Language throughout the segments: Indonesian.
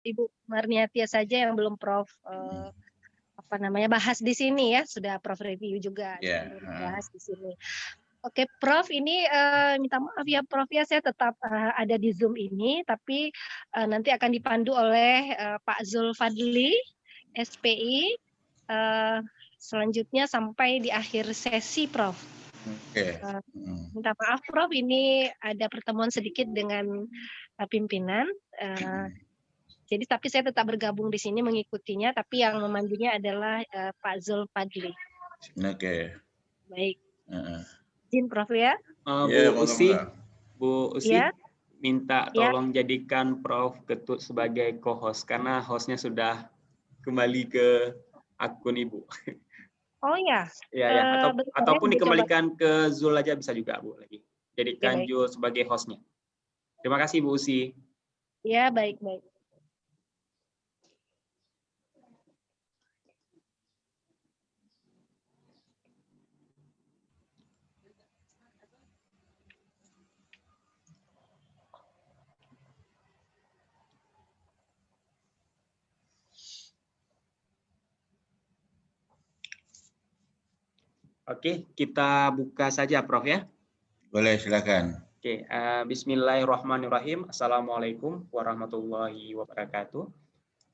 Ibu Marniatia saja yang belum Prof bahas di sini ya, sudah Prof review juga yang belum bahas di sini. Oke, Prof, ini minta maaf ya Prof ya, saya tetap ada di Zoom ini, tapi nanti akan dipandu oleh Pak Zulfadli, SPI, selanjutnya sampai di akhir sesi, Prof. Minta maaf, Prof, ini ada pertemuan sedikit dengan pimpinan. Jadi, tapi saya tetap bergabung di sini mengikutinya, tapi yang memandunya adalah Pak Zulfadli. Oke. Baik. Izin, Prof ya. Bu Usi, Ya. minta tolong jadikan Prof Ketut sebagai co-host karena hostnya sudah kembali ke akun Ibu. Oh ya. Ya. Ataupun dikembalikan ke Zul aja bisa juga Bu lagi. Jadikan Zul sebagai hostnya. Terima kasih Bu Usi. Ya, baik. Oke, kita buka saja Prof ya. Boleh, silakan. Oke, bismillahirrahmanirrahim. Assalamualaikum warahmatullahi wabarakatuh.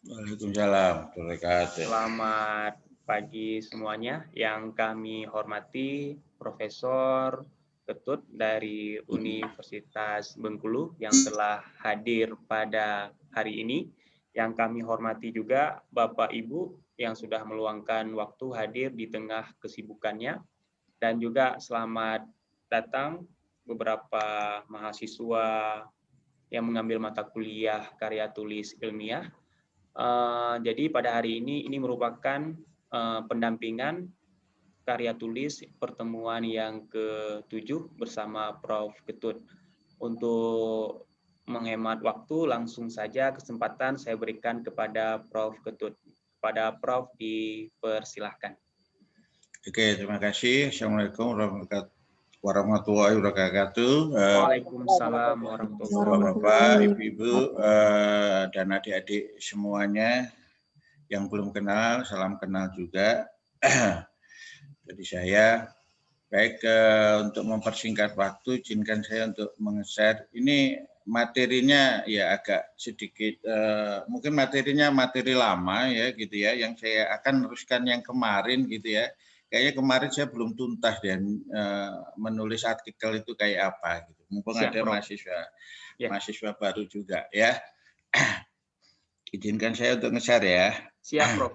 Waalaikumsalam warahmatullahi wabarakatuh. Selamat pagi semuanya. Yang kami hormati Profesor Ketut dari Universitas Bengkulu yang telah hadir pada hari ini. Yang kami hormati juga Bapak Ibu yang sudah meluangkan waktu hadir di tengah kesibukannya. Dan juga selamat datang beberapa mahasiswa yang mengambil mata kuliah karya tulis ilmiah. Jadi pada hari ini merupakan pendampingan karya tulis pertemuan yang ke-7 bersama Prof Ketut. Untuk menghemat waktu, langsung saja kesempatan saya berikan kepada Prof Ketut. Kepada Prof dipersilahkan. Oke, terima kasih. Assalamualaikum warahmatullahi wabarakatuh. Waalaikumsalam warahmatullahi wabarakatuh. Bapak, Ibu-ibu, dan adik-adik semuanya yang belum kenal, salam kenal juga. Jadi saya untuk mempersingkat waktu, izinkan saya untuk meng-share. Ini materinya ya agak sedikit, mungkin materinya materi lama ya gitu ya, yang saya akan teruskan yang kemarin gitu ya. Kayaknya kemarin saya belum tuntas dan menulis artikel itu kayak apa gitu. Mumpung ada mahasiswa baru juga ya. Izinkan saya untuk nge-share ya. Siap, Prof.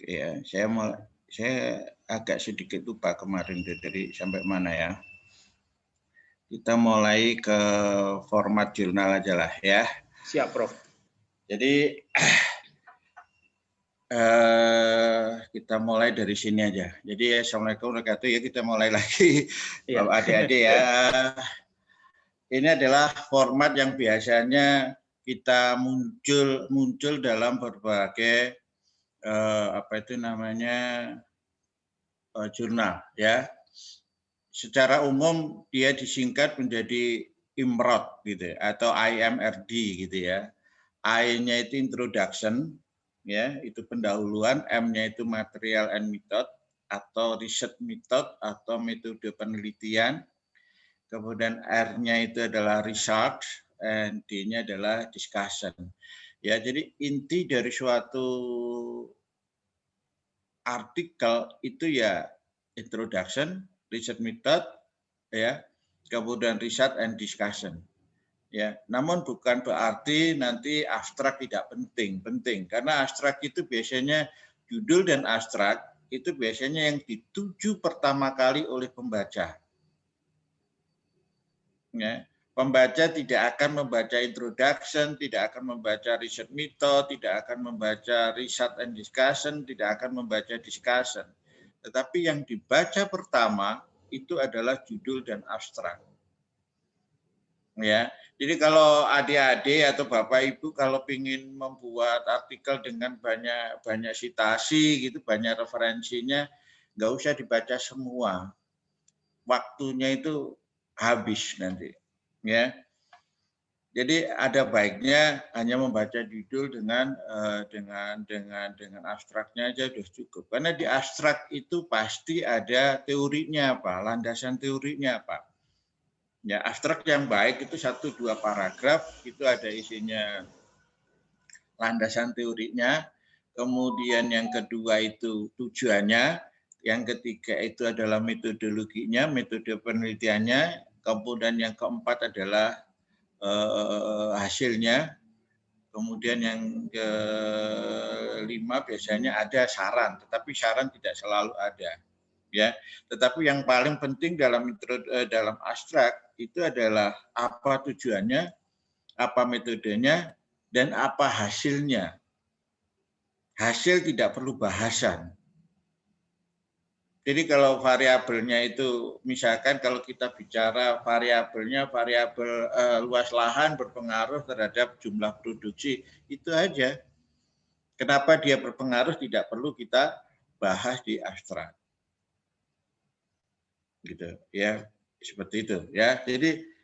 Ya, saya agak sedikit lupa kemarin dari sampai mana ya. Kita mulai ke format jurnal aja lah ya. Siap, Prof. Jadi kita mulai dari sini aja. Jadi assalamualaikum warahmatullahi wabarakatuh ya, kita mulai lagi Bapak adik-adik ya. Ini adalah format yang biasanya kita muncul dalam berbagai jurnal ya. Secara umum dia disingkat menjadi IMROD gitu atau IMRD gitu ya. I-nya itu introduction ya, itu pendahuluan, M-nya itu material and method atau research method atau metode penelitian. Kemudian R-nya itu adalah research and D-nya adalah discussion. Ya, jadi inti dari suatu artikel itu ya introduction, research method, ya, kemudian research and discussion. Ya, namun bukan berarti nanti abstrak tidak penting karena abstrak itu biasanya judul dan abstrak itu biasanya yang dituju pertama kali oleh pembaca. Ya, pembaca tidak akan membaca introduction, tidak akan membaca research method, tidak akan membaca research and discussion, tidak akan membaca discussion. Tetapi yang dibaca pertama itu adalah judul dan abstrak. Ya, jadi kalau adik-adik atau bapak ibu kalau ingin membuat artikel dengan banyak citasi gitu, banyak referensinya, nggak usah dibaca semua, waktunya itu habis nanti, ya. Jadi ada baiknya hanya membaca judul dengan abstraknya aja sudah cukup. Karena di abstrak itu pasti ada teorinya apa, landasan teorinya apa. Ya, abstrak yang baik itu 1-2 paragraf, itu ada isinya landasan teorinya. Kemudian yang kedua itu tujuannya, yang ketiga itu adalah metodologinya, metode penelitiannya, kemudian yang keempat adalah hasilnya, kemudian yang kelima biasanya ada saran, tetapi saran tidak selalu ada, ya. Tetapi yang paling penting dalam abstrak itu adalah apa tujuannya, apa metodenya, dan apa hasilnya. Hasil tidak perlu bahasan. Jadi kalau variabelnya itu, misalkan kalau kita bicara variabelnya, variabel luas lahan berpengaruh terhadap jumlah produksi, itu aja. Kenapa dia berpengaruh tidak perlu kita bahas di abstrak. Gitu ya, seperti itu ya. Jadi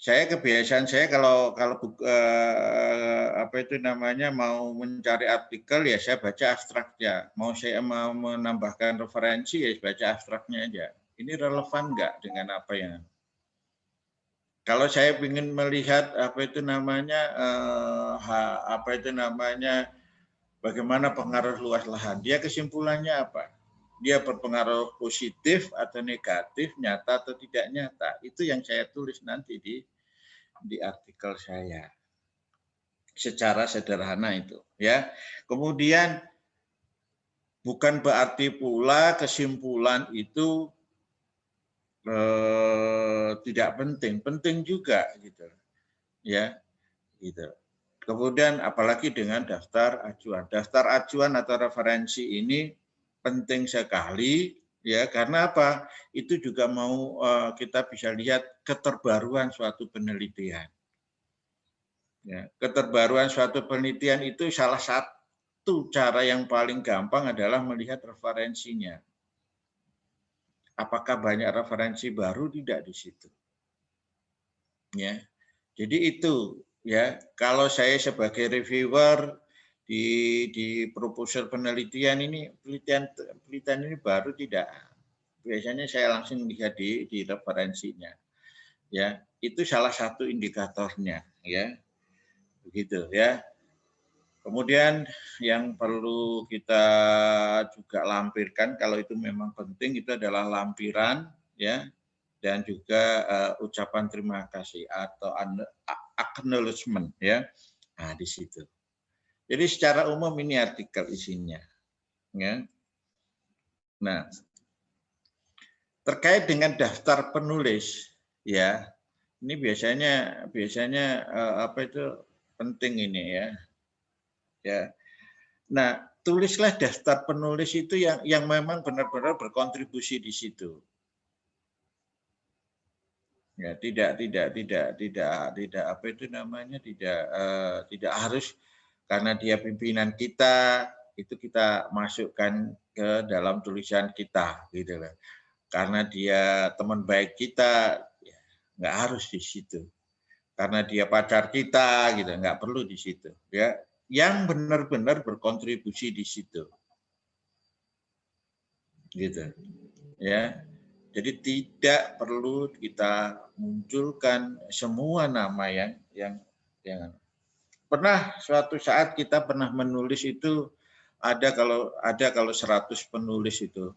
kebiasaan saya kalau mau mencari artikel ya saya baca abstraknya. Mau saya mau menambahkan referensi ya baca abstraknya aja. Ini relevan nggak dengan apa yang? Kalau saya ingin melihat bagaimana pengaruh luas lahan, dia kesimpulannya apa? Dia berpengaruh positif atau negatif, nyata atau tidak nyata. Itu yang saya tulis nanti di artikel saya. Secara sederhana itu, ya. Kemudian bukan berarti pula kesimpulan itu tidak penting, penting juga gitu. Ya, gitu. Kemudian apalagi dengan daftar acuan. Daftar acuan atau referensi ini penting sekali ya, karena apa? Itu juga mau kita bisa lihat keterbaruan suatu penelitian. Ya, keterbaruan suatu penelitian itu salah satu cara yang paling gampang adalah melihat referensinya. Apakah banyak referensi baru tidak di situ? Ya. Jadi itu ya, kalau saya sebagai reviewer di proposal penelitian ini, penelitian ini baru tidak. Biasanya saya langsung lihat di referensinya. Ya, itu salah satu indikatornya ya. Begitu ya. Kemudian yang perlu kita juga lampirkan kalau itu memang penting itu adalah lampiran ya, dan juga ucapan terima kasih atau acknowledgement ya. Nah, di situ. Jadi secara umum ini artikel isinya ya. Nah, terkait dengan daftar penulis ya. Ini biasanya penting ini ya. Ya. Nah, tulislah daftar penulis itu yang memang benar-benar berkontribusi di situ. Ya, tidak harus karena dia pimpinan kita itu kita masukkan ke dalam tulisan kita gitu loh. Karena dia teman baik kita ya, nggak harus di situ. Karena dia pacar kita gitu, nggak perlu di situ ya. Yang benar-benar berkontribusi di situ. Gitu. Ya. Jadi tidak perlu kita munculkan semua nama yang pernah suatu saat kita pernah menulis itu ada kalau 100 penulis itu.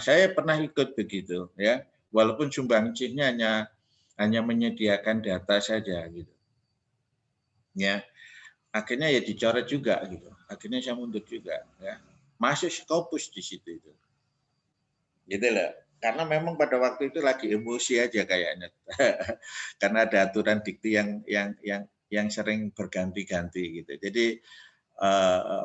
Saya pernah ikut begitu ya. Walaupun sumbangsihnya hanya menyediakan data saja gitu. Ya. Akhirnya ya dicoret juga gitu. Akhirnya saya mundur juga ya. Masuk Scopus di situ itu. Gitu loh. Karena memang pada waktu itu lagi emosi aja kayaknya. Karena ada aturan dikti yang sering berganti-ganti gitu. Jadi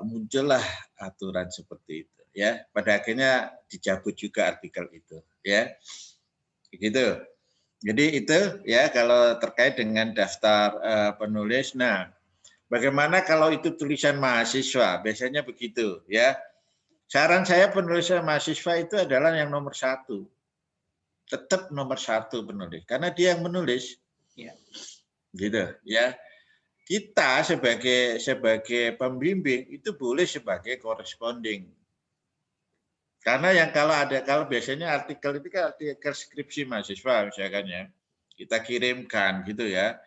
muncullah aturan seperti itu ya. Pada akhirnya dicabut juga artikel itu ya. Begitu. Jadi itu ya kalau terkait dengan daftar penulis. Nah, bagaimana kalau itu tulisan mahasiswa? Biasanya begitu ya. Saran saya penulisan mahasiswa itu adalah yang nomor 1. Tetap nomor 1 penulis, karena dia yang menulis. Ya. Gitu ya. Kita sebagai pembimbing itu boleh sebagai corresponding. Karena yang kalau biasanya artikel itu kan artikel skripsi mahasiswa misalkan ya. Kita kirimkan gitu ya.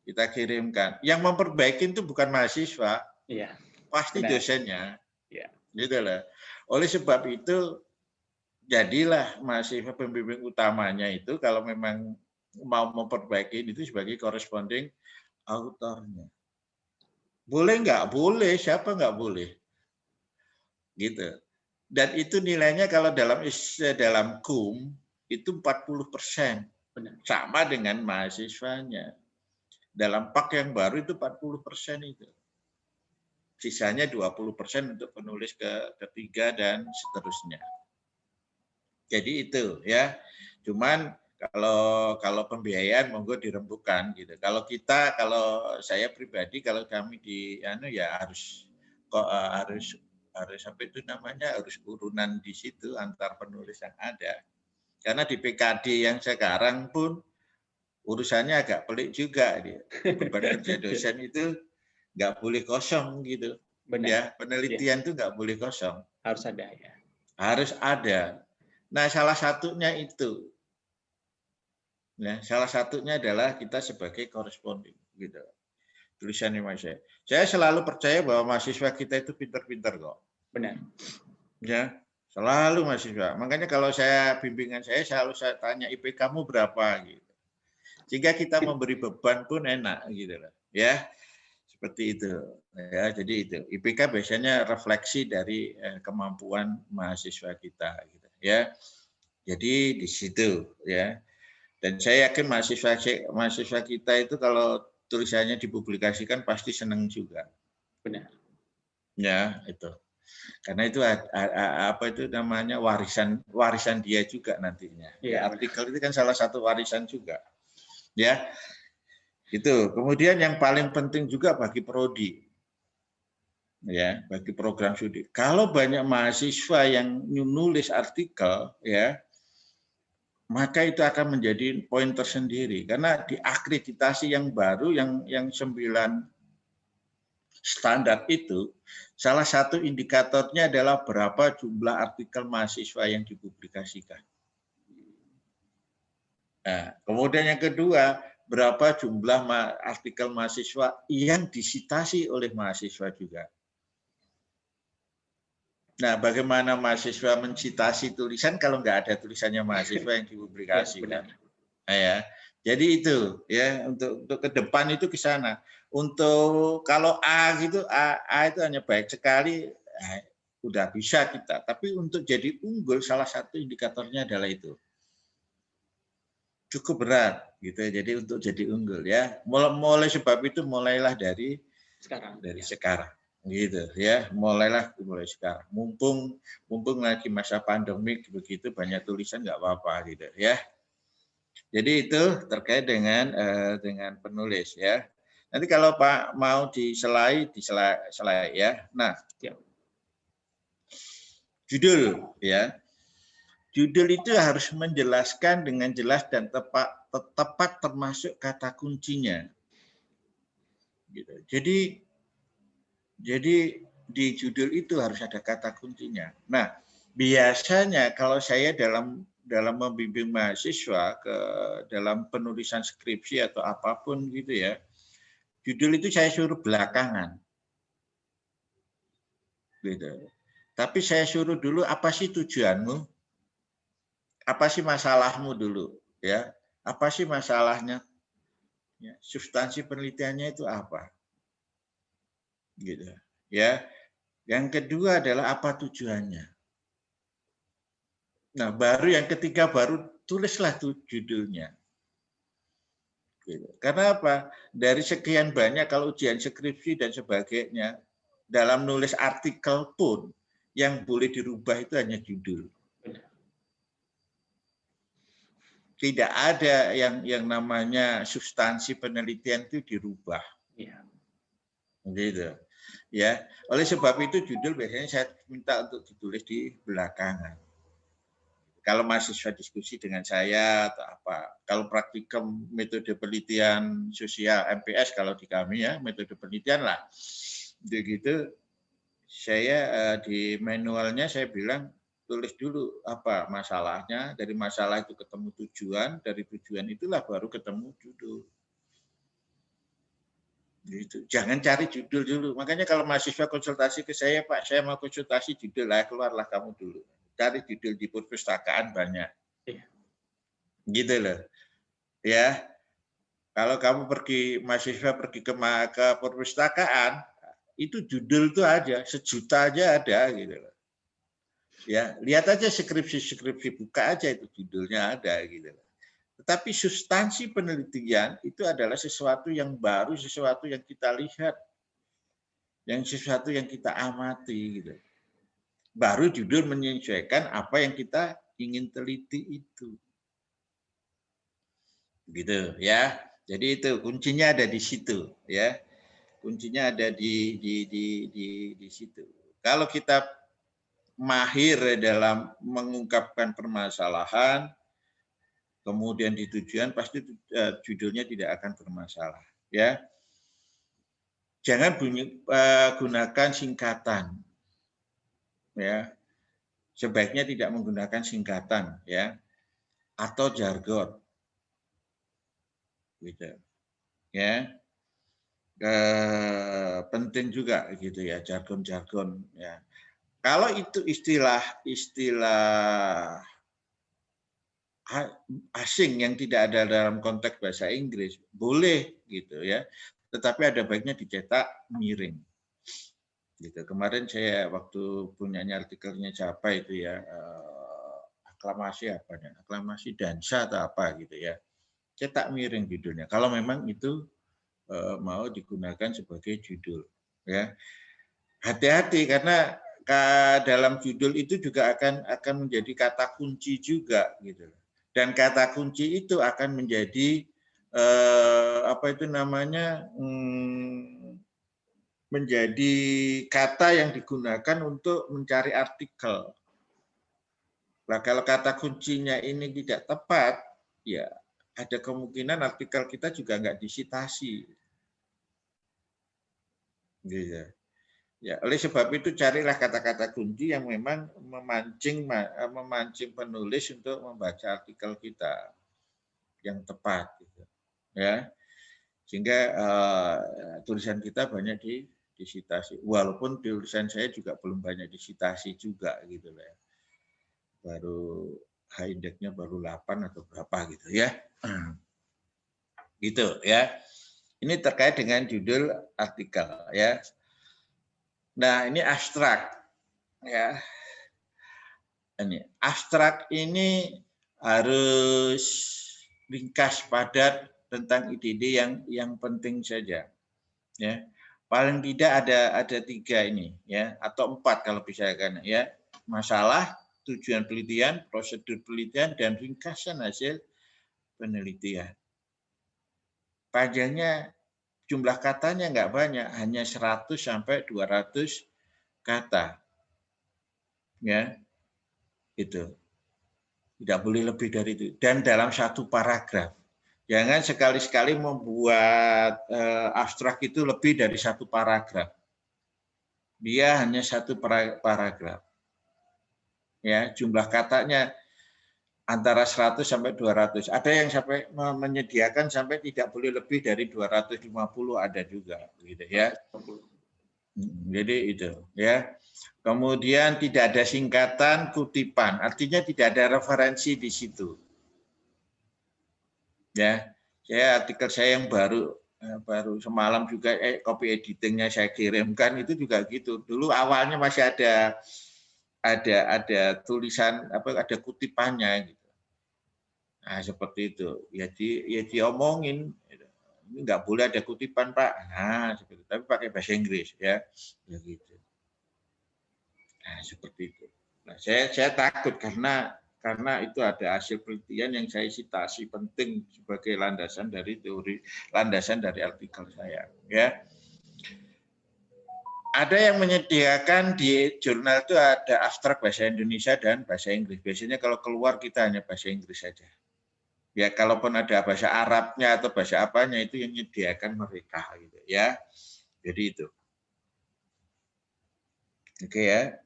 Kita kirimkan. Yang memperbaiki itu bukan mahasiswa. Iya. Pasti Benar. dosennya. Iya. Gitu lah. Oleh sebab itu jadilah mahasiswa pembimbing utamanya itu kalau memang mau memperbaiki itu sebagai corresponding autornya. Boleh nggak? Boleh. Siapa nggak boleh? Gitu. Dan itu nilainya kalau dalam KUM itu 40%. Benar. Sama dengan mahasiswanya. Dalam PAK yang baru itu 40% itu. Sisanya 20% untuk penulis ketiga dan seterusnya. Jadi itu ya. Cuman kalau pembiayaan monggo dirembukan gitu. Kalau saya pribadi kalau kami ya harus sampai itu namanya harus urunan di situ antar penulis yang ada. Karena di PKD yang sekarang pun urusannya agak pelik juga dia. Beban kerja dosen itu nggak boleh kosong gitu. Benar. Ya, penelitian itu nggak boleh kosong. Harus ada ya. Harus ada. Nah, salah satunya itu. Nah, salah satunya adalah kita sebagai corresponding gitu. Tulisannya mahasiswa. Saya selalu percaya bahwa mahasiswa kita itu pintar-pintar kok. Benar. Ya, selalu mahasiswa. Makanya kalau bimbingan saya selalu saya tanya IP kamu berapa gitu. Sehingga kita memberi beban pun enak gitu loh. Ya. Seperti itu. Ya, jadi itu. IPK biasanya refleksi dari kemampuan mahasiswa kita gitu ya. Jadi di situ ya. Dan saya yakin mahasiswa kita itu kalau tulisannya dipublikasikan pasti senang juga. Benar. Ya, itu. Karena itu apa itu namanya warisan dia juga nantinya. Ya, artikel itu kan salah satu warisan juga. Ya. Itu. Kemudian yang paling penting juga bagi prodi. Ya, bagi program studi. Kalau banyak mahasiswa yang nulis artikel ya, maka itu akan menjadi poin tersendiri karena di akreditasi yang baru yang 9 standar itu salah satu indikatornya adalah berapa jumlah artikel mahasiswa yang dipublikasikan. Nah, kemudian yang kedua, berapa jumlah artikel mahasiswa yang disitasi oleh mahasiswa juga. Nah, bagaimana mahasiswa mencitasi tulisan kalau nggak ada tulisannya mahasiswa yang dipublikasikan? Ya, jadi itu ya untuk ke depan itu ke sana. Untuk kalau A gitu, A itu hanya baik sekali, udah bisa kita. Tapi untuk jadi unggul salah satu indikatornya adalah itu. Cukup berat gitu. Jadi untuk jadi unggul ya. Mulai sebab itu mulailah dari sekarang. Gitu ya, mulai sekarang. Mumpung lagi masa pandemik begitu banyak tulisan nggak apa-apa gitu ya. Jadi itu terkait dengan penulis ya. Nanti kalau Pak mau diselai ya. Nah, judul ya. Judul itu harus menjelaskan dengan jelas dan tepat termasuk kata kuncinya. Gitu. Jadi di judul itu harus ada kata kuncinya. Nah, biasanya kalau saya dalam membimbing mahasiswa dalam penulisan skripsi atau apapun gitu ya, judul itu saya suruh belakangan. Gitu. Tapi saya suruh dulu apa sih tujuanmu? Apa sih masalahmu dulu, ya? Apa sih masalahnya? Ya, substansi penelitiannya itu apa? Gitu. Ya. Yang kedua adalah apa tujuannya? Nah, baru yang ketiga baru tulislah judulnya. Gitu. Karena apa? Dari sekian banyak kalau ujian skripsi dan sebagainya, dalam nulis artikel pun yang boleh dirubah itu hanya judul. Tidak ada yang namanya substansi penelitian itu dirubah. Iya. Gitu. Ya, oleh sebab itu judul biasanya saya minta untuk ditulis di belakangan. Kalau mahasiswa diskusi dengan saya atau apa, kalau praktikum metode penelitian sosial MPS kalau di kami ya metode penelitian lah, begitu saya di manualnya saya bilang tulis dulu apa masalahnya, dari masalah itu ketemu tujuan, dari tujuan itulah baru ketemu judul. Gitu. Jangan cari judul dulu. Makanya kalau mahasiswa konsultasi ke saya, Pak, saya mau konsultasi judul, lah keluarlah kamu dulu. Cari judul di perpustakaan banyak. Iya. Gitu loh. Ya. Kalau kamu mahasiswa pergi ke perpustakaan, itu judul itu aja, 1 juta aja ada gitu loh. Ya, lihat aja skripsi buka aja itu judulnya ada gitu loh. Tetapi substansi penelitian itu adalah sesuatu yang baru, sesuatu yang kita lihat, yang sesuatu yang kita amati gitu. Baru judul menyesuaikan apa yang kita ingin teliti itu. Gitu ya. Jadi itu kuncinya ada di situ ya. Kuncinya ada di situ. Kalau kita mahir dalam mengungkapkan permasalahan, kemudian di tujuan, pasti judulnya tidak akan bermasalah. Ya, jangan gunakan singkatan. Ya, sebaiknya tidak menggunakan singkatan, ya, atau jargon. Gitu. Ya, penting juga gitu ya, jargon-jargon. Ya, kalau itu istilah asing yang tidak ada dalam konteks bahasa Inggris, boleh gitu ya. Tetapi ada baiknya dicetak miring. Gitu. Kemarin saya waktu punyanya artikelnya siapa itu ya, aklamasi apa ya? Aklamasi dansa atau apa gitu ya. Cetak miring judulnya. Kalau memang itu mau digunakan sebagai judul ya. Hati-hati karena dalam judul itu juga akan menjadi kata kunci juga gitu. Dan kata kunci itu akan menjadi apa itu namanya menjadi kata yang digunakan untuk mencari artikel. Nah, kalau kata kuncinya ini tidak tepat, ya ada kemungkinan artikel kita juga nggak disitasi. Gitu. Ya, oleh sebab itu carilah kata-kata kunci yang memang memancing penulis untuk membaca artikel kita yang tepat, gitu. Ya, sehingga tulisan kita banyak disitasi. Walaupun tulisan saya juga belum banyak disitasi juga, gitu ya. Baru H-indexnya baru 8 atau berapa gitu ya. Gitu ya. Ini terkait dengan judul artikel ya. Nah, ini abstrak ya. Ini abstrak ini harus ringkas padat tentang ide-ide yang penting saja. Ya. Paling tidak ada 3 ini ya, atau 4 kalau bisa kan ya. Masalah, tujuan penelitian, prosedur penelitian, dan ringkasan hasil penelitian. Panjangnya jumlah katanya nggak banyak, hanya 100 sampai 200 kata. Ya. Itu. Tidak boleh lebih dari itu. Dan dalam 1 paragraf. Jangan sekali-sekali membuat abstrak itu lebih dari 1 paragraf. Dia hanya 1 paragraf. Ya, jumlah katanya antara 100 sampai 200. Ada yang sampai menyediakan sampai tidak boleh lebih dari 250 ada juga gitu ya. Jadi itu ya. Kemudian tidak ada singkatan, kutipan, artinya tidak ada referensi di situ. Ya, artikel saya yang baru semalam juga copy editingnya saya kirimkan itu juga gitu. Dulu awalnya masih ada tulisan ada kutipannya gitu. Nah, seperti itu. Ya diomongin ini nggak boleh ada kutipan, Pak. Nah, seperti itu. Tapi pakai bahasa Inggris ya. Ya gitu. Nah, seperti itu. Nah, saya takut karena karena itu ada hasil penelitian yang saya citasi penting sebagai landasan dari artikel saya. Ya, ada yang menyediakan di jurnal itu ada abstrak bahasa Indonesia dan bahasa Inggris. Biasanya kalau keluar kita hanya bahasa Inggris saja. Ya, kalaupun ada bahasa Arabnya atau bahasa apanya itu yang menyediakan mereka, gitu ya. Jadi itu. Oke ya,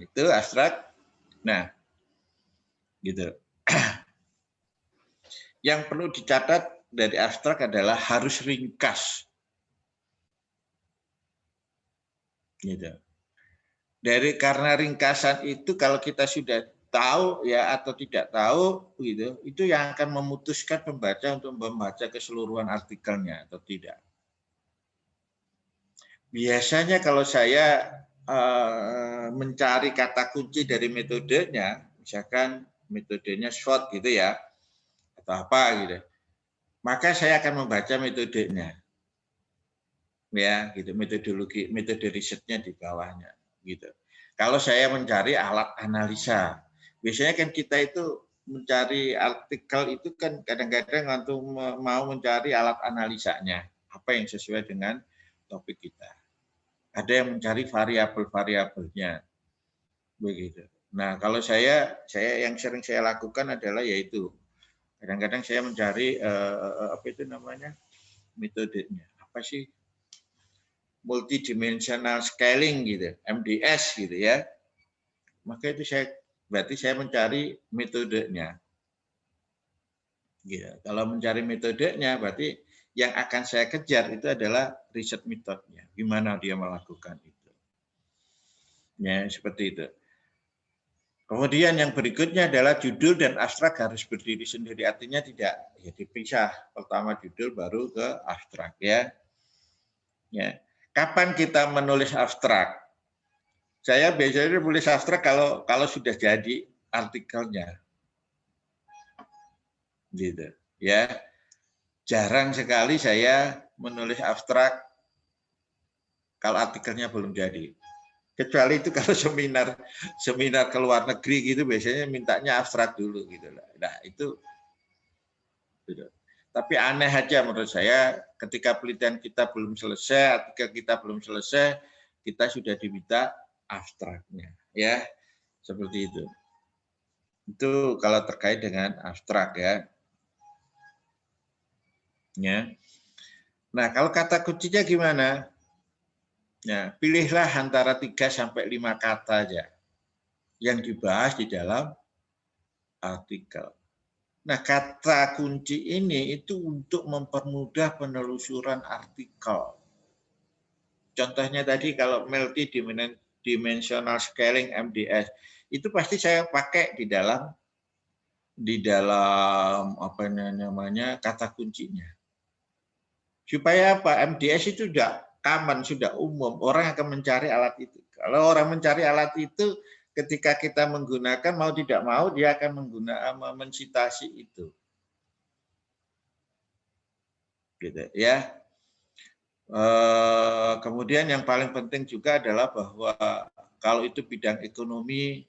itu abstrak. Nah, gitu. Yang perlu dicatat dari abstrak adalah harus ringkas. Gitu. Karena ringkasan itu kalau kita sudah tahu ya atau tidak tahu gitu, itu yang akan memutuskan pembaca untuk membaca keseluruhan artikelnya atau tidak. Biasanya kalau saya mencari kata kunci dari metodenya, misalkan metodenya SWOT gitu ya, atau apa gitu, maka saya akan membaca metodenya, ya gitu, metode risetnya di bawahnya, gitu. Kalau saya mencari alat analisa, biasanya kan kita itu mencari artikel itu kan kadang-kadang untuk mau mencari alat analisanya, apa yang sesuai dengan topik kita. Ada yang mencari variabel-variabelnya, begitu. Nah, kalau saya yang sering saya lakukan adalah yaitu kadang-kadang saya mencari apa itu namanya metodenya, apa sih, multidimensional scaling gitu, MDS gitu ya. Maka itu berarti saya mencari metodenya. Gitu. Kalau mencari metodenya berarti yang akan saya kejar itu adalah riset metodenya, gimana dia melakukan itu. Ya, seperti itu. Kemudian yang berikutnya adalah judul dan abstrak harus berdiri sendiri, artinya tidak ya dipisah. Pertama judul baru ke abstrak ya. Ya. Kapan kita menulis abstrak? Saya biasanya menulis abstrak kalau sudah jadi artikelnya. Gitu. Ya. Jarang sekali saya menulis abstrak kalau artikelnya belum jadi. Kecuali itu kalau seminar ke luar negeri gitu biasanya mintanya abstrak dulu gitu. Nah, itu gitu. Tapi aneh aja menurut saya ketika penelitian kita belum selesai, artikel kita belum selesai, kita sudah diminta abstraknya, ya. Seperti itu. Itu kalau terkait dengan abstrak ya. Ya. Nah, kalau kata kuncinya gimana? Ya, pilihlah antara 3 sampai 5 kata aja yang dibahas di dalam artikel. Nah, kata kunci ini itu untuk mempermudah penelusuran artikel. Contohnya tadi kalau multidimensional scaling MDS, itu pasti saya pakai di dalam apa namanya kata kuncinya. Supaya apa? MDS itu sudah common, sudah umum, orang akan mencari alat itu. Kalau orang mencari alat itu, ketika kita menggunakan mau tidak mau dia akan mensitasi itu. Gitu ya. Kemudian yang paling penting juga adalah bahwa kalau itu bidang ekonomi,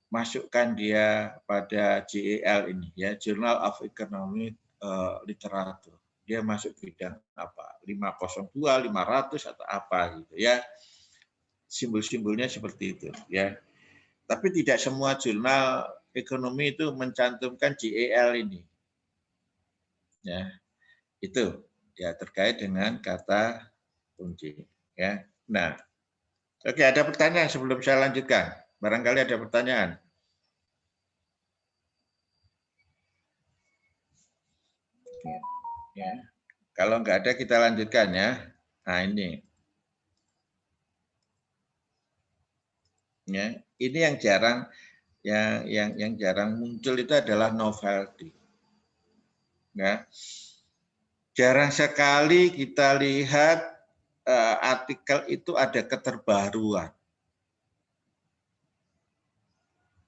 masukkan dia pada JEL ini ya, Journal of Economic Literature. Dia masuk bidang apa? 502, 500 atau apa gitu ya. Simbol-simbolnya seperti itu ya. Tapi tidak semua jurnal ekonomi itu mencantumkan JEL ini. Ya. Itu ya terkait dengan kata kunci ya. Nah, oke, ada pertanyaan sebelum saya lanjutkan. Barangkali ada pertanyaan. Ya. Kalau nggak ada kita lanjutkan ya. Nah, ini. Ya, ini yang jarang yang jarang muncul itu adalah novelty. Ya. Jarang sekali kita lihat artikel itu ada keterbaruan.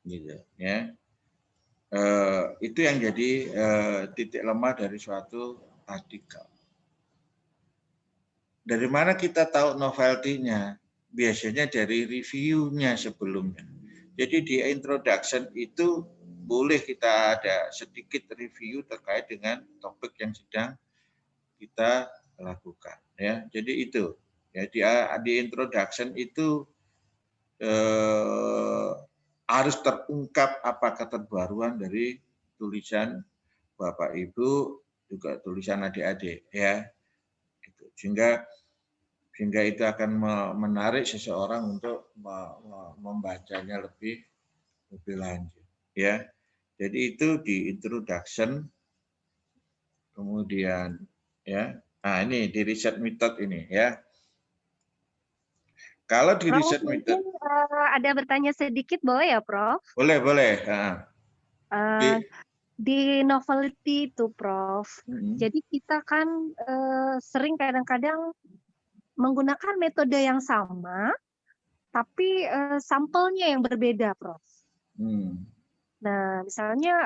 Gitu, ya. Itu yang jadi titik lemah dari suatu artikel. Dari mana kita tahu novelty-nya? Biasanya dari review-nya sebelumnya. Jadi di introduction itu boleh kita ada sedikit review terkait dengan topik yang sedang kita lakukan. Ya, jadi itu. Ya, di introduction itu harus terungkap apa keterbaruan dari tulisan Bapak Ibu, juga tulisan adik-adik, ya. Sehingga itu akan menarik seseorang untuk membacanya lebih lanjut, ya. Jadi itu di introduction, kemudian ya. Nah, ini di research method ini, ya. Kalau di Prof, research method, ada bertanya sedikit boleh ya, Prof? boleh. Di novelty itu, Prof. Jadi kita kan sering kadang-kadang menggunakan metode yang sama, tapi sampelnya yang berbeda, Prof. Nah, misalnya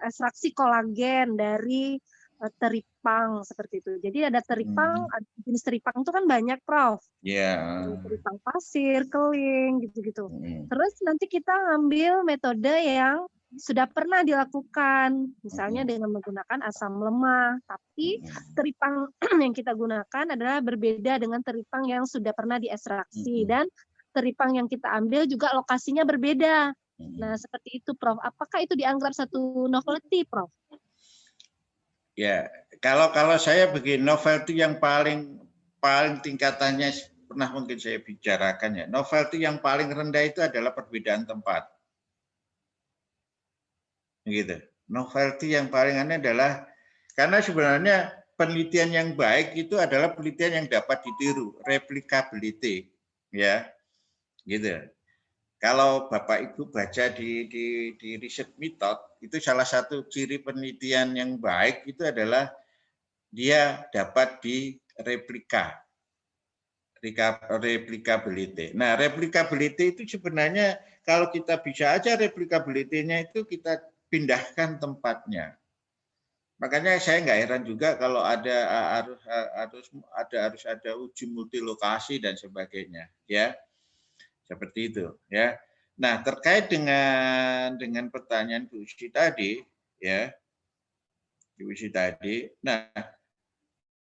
ekstraksi kolagen dari teripang seperti itu. Jadi ada teripang, jenis teripang itu kan banyak, Prof. Teripang pasir, keling, gitu-gitu. Terus nanti kita ngambil metode yang sudah pernah dilakukan, misalnya dengan menggunakan asam lemah, tapi teripang yang kita gunakan adalah berbeda dengan teripang yang sudah pernah diekstraksi, dan teripang yang kita ambil juga lokasinya berbeda. Nah, seperti itu, Prof. Apakah itu dianggap satu novelty, Prof? Ya, kalau saya begini, novelty yang paling tingkatannya pernah mungkin saya bicarakan, ya. Novelty yang paling rendah itu adalah perbedaan tempat. Gitu. Novelty yang paling aneh adalah karena sebenarnya penelitian yang baik itu adalah penelitian yang dapat ditiru, replicability, ya. Gitu. Kalau Bapak Ibu baca di research method, itu salah satu ciri penelitian yang baik itu adalah dia dapat direplika. Replicability. Nah, replicability itu sebenarnya kalau kita bisa aja replicability-nya itu kita pindahkan tempatnya. Makanya saya nggak heran juga kalau harus ada uji multilokasi dan sebagainya, ya. Seperti itu, ya. Nah, terkait dengan pertanyaan Bu Uci tadi, ya. Bu Uci tadi. Nah,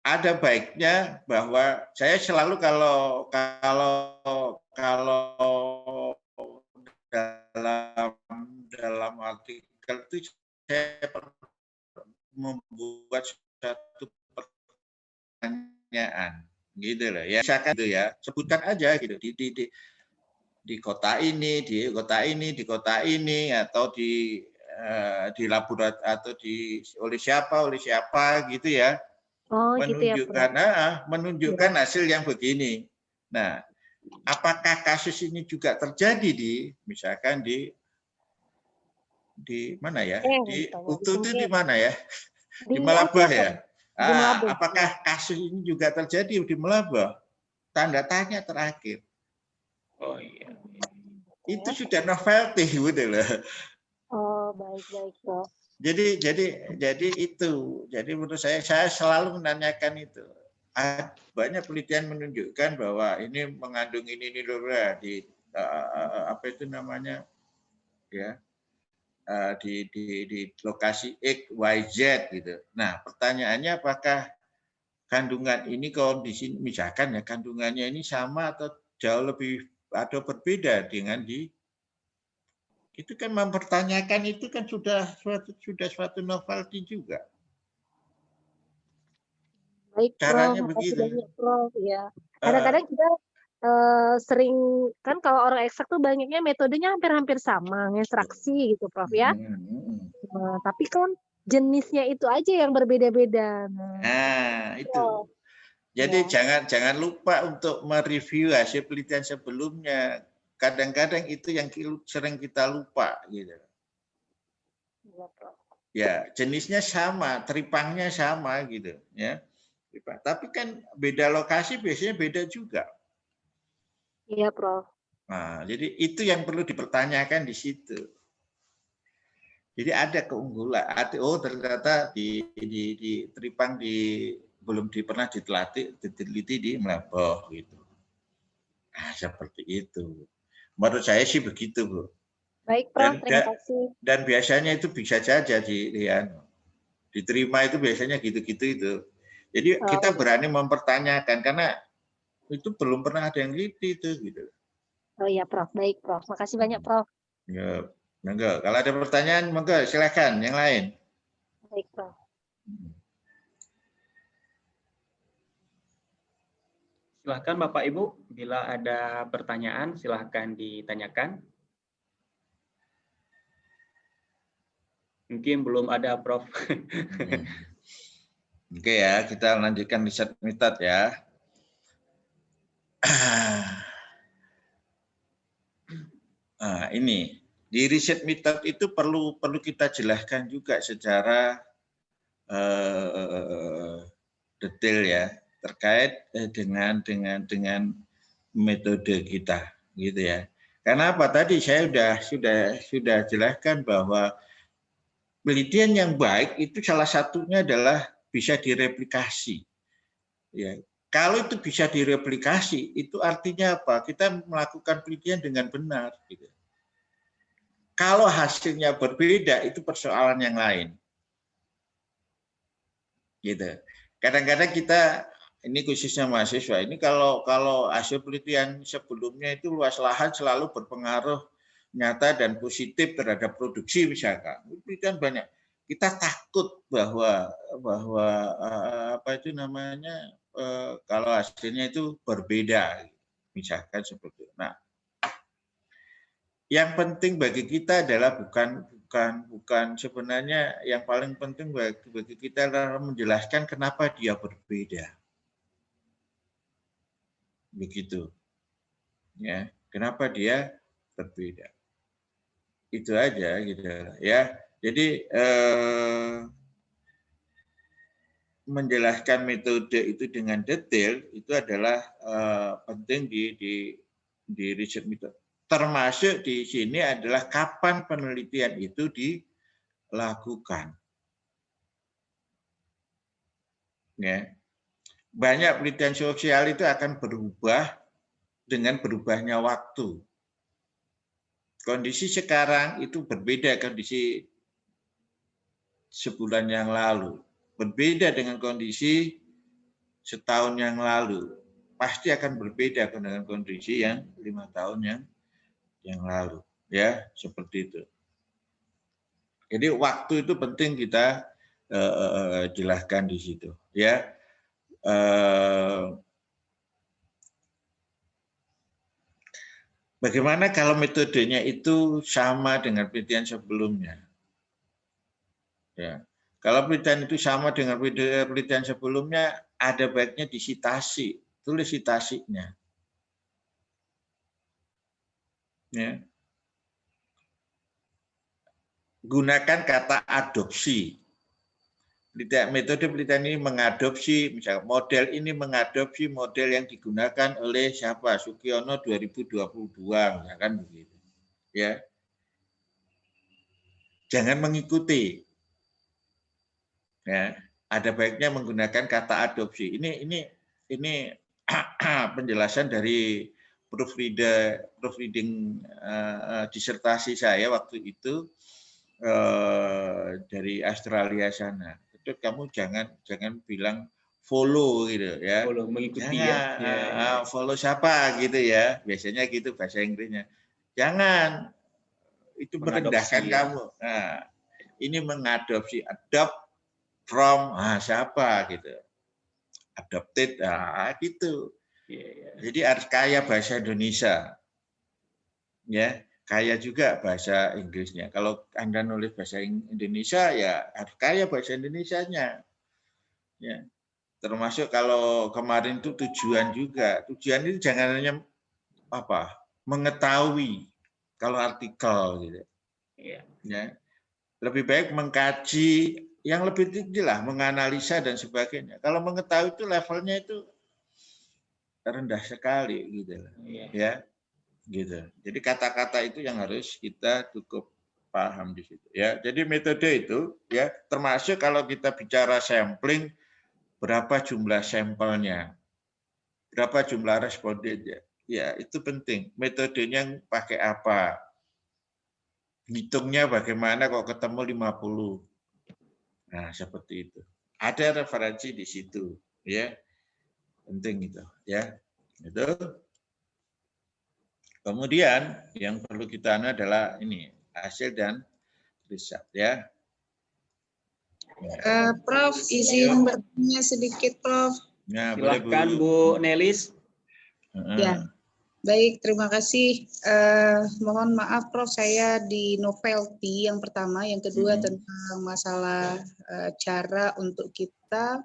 ada baiknya bahwa saya selalu kalau dalam artikel itu saya membuat satu pertanyaan, gitu loh, ya. Misalkan itu, ya, sebutkan aja gitu di kota ini, di kota ini, di kota ini, atau di laboratorium atau oleh siapa gitu, ya. Menunjukkan, gitu ya, menunjukkan hasil yang begini. Nah, apakah kasus ini juga terjadi misalkan di mana ya? Di UTU itu di mana ya? Di Melabah, ya. Apakah kasus ini juga terjadi di Melabah? Tanda tanya terakhir. Oh iya. Itu sudah novelty, gitu loh. Oh, baik, Prof. Jadi itu. Jadi menurut saya selalu menanyakan itu. Banyak penelitian menunjukkan bahwa ini mengandung ini di apa itu namanya, ya, di lokasi X, Y, Z gitu. Nah, pertanyaannya apakah kandungan ini kondisi misalkan ya kandungannya ini sama atau jauh lebih atau berbeda dengan itu kan mempertanyakan itu kan sudah suatu novelty juga. Baik, Caranya Prof. begitu. Banyak, Prof. Ya. Kadang-kadang kita sering kan kalau orang ekstrak tuh banyaknya metodenya hampir sama, ekstraksi gitu, Prof, ya. Tapi kan jenisnya itu aja yang berbeda-beda. Nah, itu. Jadi jangan lupa untuk mereview hasil penelitian sebelumnya. Kadang-kadang itu yang sering kita lupa, gitu. Ya, jenisnya sama, teripangnya sama, gitu, ya. Tapi kan beda lokasi biasanya beda juga. Iya, Prof. Nah, jadi itu yang perlu dipertanyakan di situ. Jadi ada keunggulan. Oh, ternyata di teripang belum pernah diteliti di Melabah, gitu. Nah, seperti itu. Menurut saya sih begitu, Bu. Baik, Prof. Terima kasih. Dan biasanya itu bisa saja diterima, itu biasanya gitu-gitu itu. Jadi kita berani mempertanyakan karena itu belum pernah ada yang gitu. Oh iya, Prof. Baik, Prof. Makasih banyak, Prof. Ya, monggo. Kalau ada pertanyaan, monggo silakan yang lain. Baik, Prof. Silahkan Bapak Ibu, bila ada pertanyaan silahkan ditanyakan. Mungkin belum ada, Prof. Oke ya, kita lanjutkan riset method ya. Nah, ini di riset method itu perlu kita jelaskan juga secara detail ya, terkait dengan metode kita, gitu ya. Karena apa, tadi saya sudah jelaskan bahwa penelitian yang baik itu salah satunya adalah bisa direplikasi. Ya, kalau itu bisa direplikasi, itu artinya apa? Kita melakukan penelitian dengan benar. Gitu. Kalau hasilnya berbeda, itu persoalan yang lain. Gitu. Kadang-kadang kita, ini khususnya mahasiswa, ini kalau hasil penelitian sebelumnya itu luas lahan selalu berpengaruh nyata dan positif terhadap produksi misalkan. Itu kan banyak. Kita takut bahwa apa itu namanya, kalau hasilnya itu berbeda, misalkan seperti itu. Nah, yang penting bagi kita adalah bukan sebenarnya, yang paling penting bagi kita adalah menjelaskan kenapa dia berbeda. Begitu. Ya, kenapa dia berbeda. Itu aja gitu ya. Jadi menjelaskan metode itu dengan detail itu adalah penting di riset metode. Termasuk di sini adalah kapan penelitian itu dilakukan. Ya. Banyak penelitian sosial itu akan berubah dengan berubahnya waktu. Kondisi sekarang itu berbeda kondisi sebulan yang lalu. Berbeda dengan kondisi setahun yang lalu. Pasti akan berbeda dengan kondisi yang 5 tahun yang lalu. Ya, seperti itu. Jadi waktu itu penting kita jelaskan di situ. Ya. Bagaimana kalau metodenya itu sama dengan penelitian sebelumnya? Ya. Kalau penelitian itu sama dengan penelitian sebelumnya, ada baiknya disitasi, tulis sitasinya. Ya. Gunakan kata adopsi. Metode penelitian ini mengadopsi, misalnya model ini mengadopsi model yang digunakan oleh siapa? Sugiono 2022, misalkan begitu. Ya. Jangan mengikuti. Ya, ada baiknya menggunakan kata adopsi. Ini penjelasan dari proofreading disertasi saya waktu itu dari Australia sana. Itu kamu jangan bilang follow gitu ya. Follow, mengikuti jangan, ya. Follow siapa gitu ya. Biasanya gitu bahasa Inggrisnya. Jangan, itu merendahkan kamu. Nah, ini mengadopsi, adopt from siapa gitu, adopted gitu. Jadi harus kaya bahasa Indonesia, ya kaya juga bahasa Inggrisnya. Kalau Anda nulis bahasa Indonesia ya harus kaya bahasa Indonesianya, ya. Termasuk kalau kemarin itu tujuan juga. Tujuan itu jangan hanya mengetahui kalau artikel gitu, ya. Lebih baik mengkaji yang lebih tinggi lah, menganalisa dan sebagainya. Kalau mengetahui itu levelnya itu rendah sekali gitu, ya, gitu. Jadi kata-kata itu yang harus kita cukup paham di situ, ya. Jadi metode itu, ya, termasuk kalau kita bicara sampling, berapa jumlah sampelnya, berapa jumlah respondennya, ya itu penting. Metodenya pakai apa, Hitungnya bagaimana kok ketemu 50. Nah, seperti itu. Ada referensi di situ, ya. Penting itu, ya. Itu. Kemudian yang perlu kita adalah ini, hasil dan riset, ya. Prof, izin bertanya sedikit, Prof. Nah, Silahkan boleh, Bu Nelis. Ya, baik, terima kasih. Mohon maaf, Prof, saya di novelty yang pertama, yang kedua tentang masalah cara untuk kita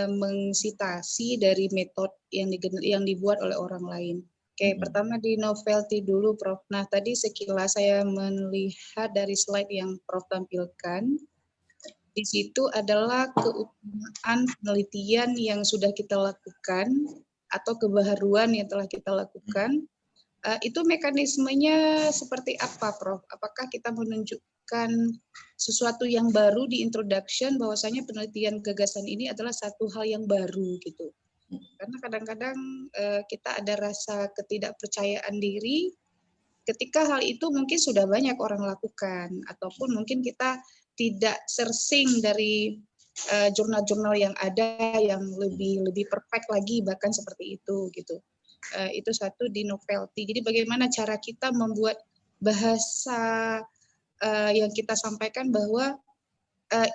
mengsitasi dari metode yang dibuat oleh orang lain. Oke, pertama di novelty dulu, Prof. Nah, tadi sekilas saya melihat dari slide yang Prof tampilkan, di situ adalah keutamaan penelitian yang sudah kita lakukan atau kebaharuan yang telah kita lakukan. Itu mekanismenya seperti apa, Prof? Apakah kita menunjukkan sesuatu yang baru di introduction, bahwasanya penelitian gagasan ini adalah satu hal yang baru gitu? Karena kadang-kadang kita ada rasa ketidakpercayaan diri ketika hal itu mungkin sudah banyak orang lakukan, ataupun mungkin kita tidak searching dari jurnal-jurnal yang ada yang lebih perfect lagi, bahkan seperti itu gitu. Itu satu di novelty. Jadi bagaimana cara kita membuat bahasa yang kita sampaikan bahwa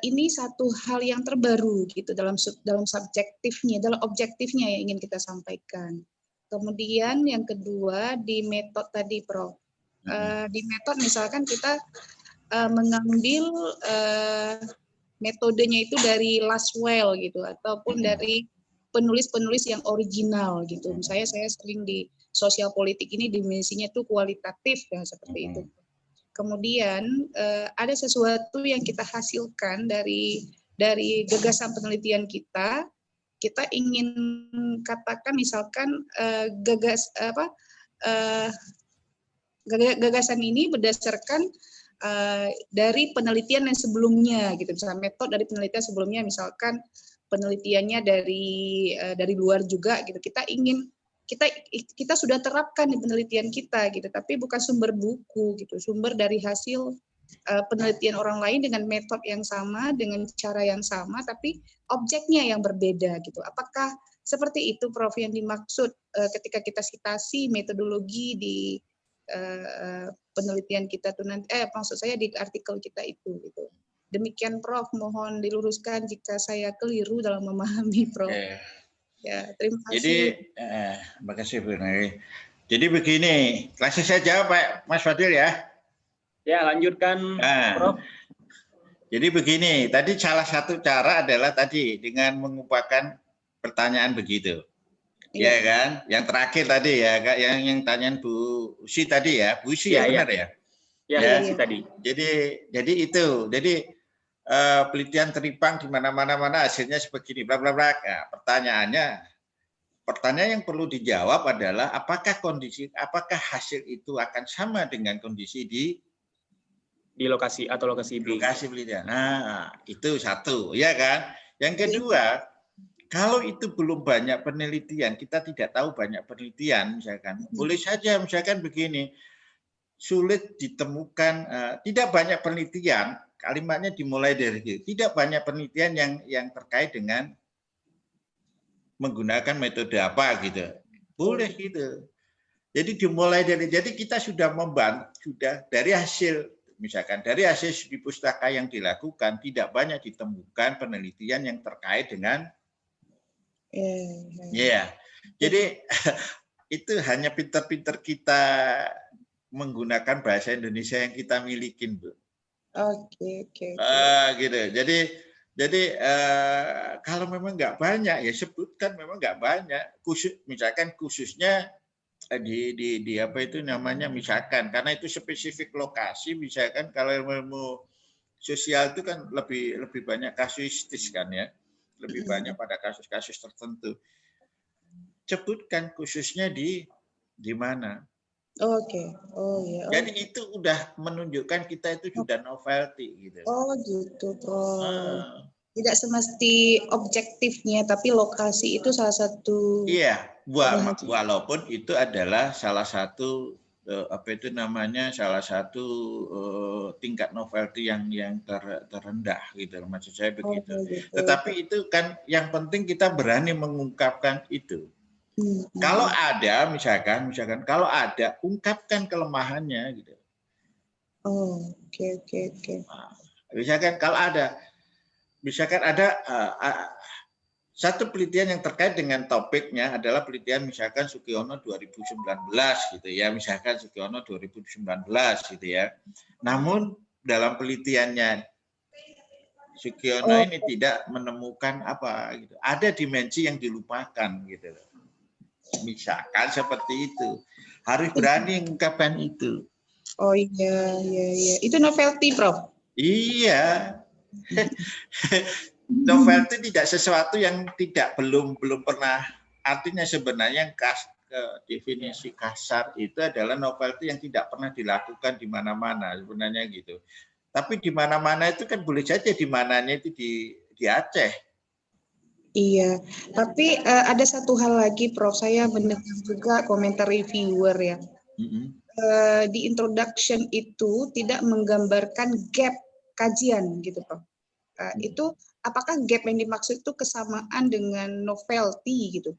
ini satu hal yang terbaru gitu dalam subjektifnya, dalam objektifnya yang ingin kita sampaikan. Kemudian yang kedua di metode tadi, Prof. Di metode misalkan kita mengambil metodenya itu dari Laswell gitu, ataupun dari penulis-penulis yang original gitu. Misalnya saya sering di sosial politik ini dimensinya itu kualitatif ya, seperti itu. Kemudian ada sesuatu yang kita hasilkan dari gagasan penelitian kita. Kita ingin katakan misalkan gagasan ini berdasarkan dari penelitian yang sebelumnya gitu. Misalnya metode dari penelitian sebelumnya, misalkan penelitiannya dari luar juga gitu. Kita sudah terapkan di penelitian kita gitu, tapi bukan sumber buku gitu, sumber dari hasil penelitian orang lain dengan metode yang sama, dengan cara yang sama, tapi objeknya yang berbeda gitu. Apakah seperti itu, Prof, yang dimaksud ketika kita citasi metodologi di penelitian kita tuh nanti, maksud saya di artikel kita itu gitu. Demikian, Prof, mohon diluruskan jika saya keliru dalam memahami, Prof. Ya, terima kasih. Jadi, terima kasih Bu Nari. Jadi begini, langsung saya jawab Pak Mas Fadil ya. Ya, lanjutkan, Prof. Jadi begini, tadi salah satu cara adalah tadi dengan mengumpulkan pertanyaan begitu. Ya kan? Yang terakhir tadi ya, Kak, yang tanyaan Bu Usi tadi ya. Bu Usi ya, benar ya? Ya, Usi tadi. Jadi itu. Jadi penelitian teripang di mana-mana hasilnya sebegini, bla bla bla. Nah, pertanyaan yang perlu dijawab adalah apakah hasil itu akan sama dengan kondisi di lokasi atau lokasi B. Lokasi penelitian. Nah, itu satu, ya kan? Yang kedua, kalau itu belum banyak penelitian, kita tidak tahu banyak penelitian, misalkan, boleh saja misalkan begini, sulit ditemukan, tidak banyak penelitian, kalimatnya dimulai dari itu. Tidak banyak penelitian yang terkait dengan menggunakan metode apa gitu. Boleh gitu. Jadi dimulai jadi kita sudah membantu, sudah dari hasil, misalkan dari hasil studi pustaka yang dilakukan, tidak banyak ditemukan penelitian yang terkait dengan jadi itu hanya pinter-pinter kita menggunakan bahasa Indonesia yang kita milikin, Bu. Oke. Gitu. Jadi kalau memang nggak banyak ya sebutkan memang nggak banyak. Misalkan khususnya di apa itu namanya, misalkan karena itu spesifik lokasi, misalkan kalau ilmu sosial itu kan lebih banyak kasuistis kan ya, lebih banyak pada kasus-kasus tertentu. Sebutkan khususnya di mana. Oke. Oh ya. Jadi itu udah menunjukkan kita itu sudah novelty gitu. Oh gitu, Prof. Tidak semesti objektifnya, tapi lokasi itu salah satu. Iya, walaupun itu adalah salah satu apa itu namanya, salah satu tingkat novelty yang terendah gitu, maksud saya begitu. Gitu. Tetapi itu kan yang penting kita berani mengungkapkan itu. Kalau ada misalkan kalau ada, ungkapkan kelemahannya gitu. Oke. Nah, misalkan kalau ada satu penelitian yang terkait dengan topiknya adalah penelitian misalkan Sugiono 2019 gitu ya, misalkan Sugiono 2019 gitu ya. Namun dalam penelitiannya Sugiono ini tidak menemukan apa gitu. Ada dimensi yang dilupakan gitu. Misalkan seperti itu. Harus berani mengungkapkan itu. Oh iya. Itu novelty, Prof. Iya. Novelty tidak sesuatu yang belum pernah, artinya sebenarnya definisi kasar itu adalah novelty yang tidak pernah dilakukan di mana-mana sebenarnya gitu. Tapi di mana-mana itu kan boleh saja di mananya itu di Aceh. Iya, tapi ada satu hal lagi, Prof. Saya mendengar juga komentar reviewer ya. Di introduction itu tidak menggambarkan gap kajian gitu, Prof. Itu apakah gap yang dimaksud itu kesamaan dengan novelty gitu?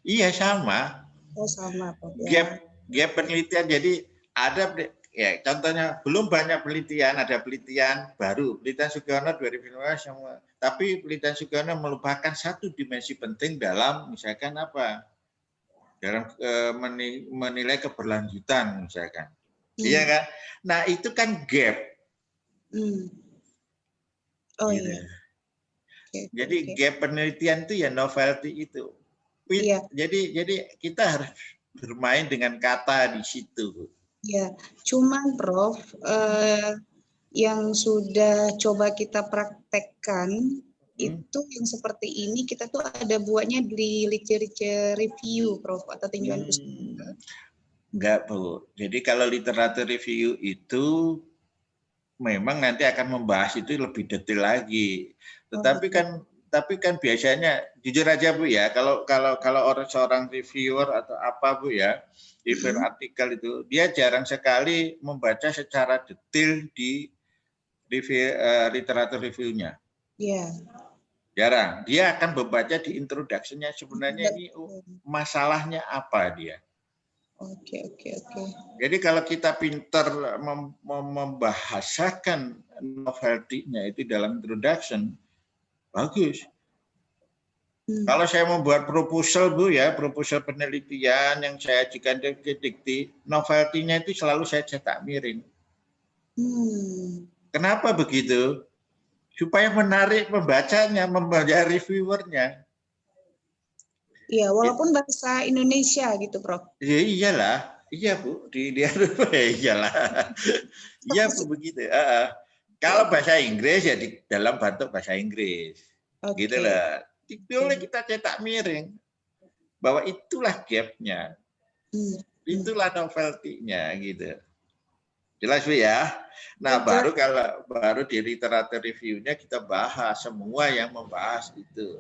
Iya, sama. Oh, sama, Prof. Ya. Gap penelitian, jadi ada ya contohnya belum banyak penelitian, ada penelitian baru, penelitian Sugiono 2015 semua. Tapi penelitian Sugiono melupakan satu dimensi penting dalam misalkan apa? Dalam menilai keberlanjutan misalkan. Iya kan? Nah, itu kan gap. Oh gitu. iya. Jadi gap penelitian itu ya novelty itu. Iya. Jadi kita harus bermain dengan kata di situ. Ya, cuman Prof, yang sudah coba kita praktekkan itu yang seperti ini kita tuh ada buatnya di literature review, Prof, atau tinjauan pustaka. Enggak, Bu. Jadi kalau literatur review itu memang nanti akan membahas itu lebih detail lagi. Tetapi kan biasanya jujur aja Bu ya, kalau orang seorang reviewer atau apa Bu ya, review artikel itu dia jarang sekali membaca secara detail di review literatur reviewnya. Iya. Jarang. Dia akan membaca di introduction-nya sebenarnya ini masalahnya apa dia. Oke. Jadi kalau kita pinter membahasakan novelty-nya itu dalam introduction, bagus. Kalau saya membuat proposal Bu ya, proposal penelitian yang saya ajukan ke Dikti, novelty-nya itu selalu saya cetak miring. Kenapa begitu? Supaya menarik pembacanya, membaca reviewernya. Iya, walaupun bahasa Indonesia gitu, Prof. Ya iyalah, iya Bu, iyalah. Iya Bu begitu. Kalau bahasa Inggris ya di dalam bentuk bahasa Inggris. Gitu lah. Boleh kita cetak miring bahwa itulah gap-nya. Itulah novelty-nya gitu. Jelas Bu ya. Nah, baru di literatur review-nya kita bahas semua yang membahas itu.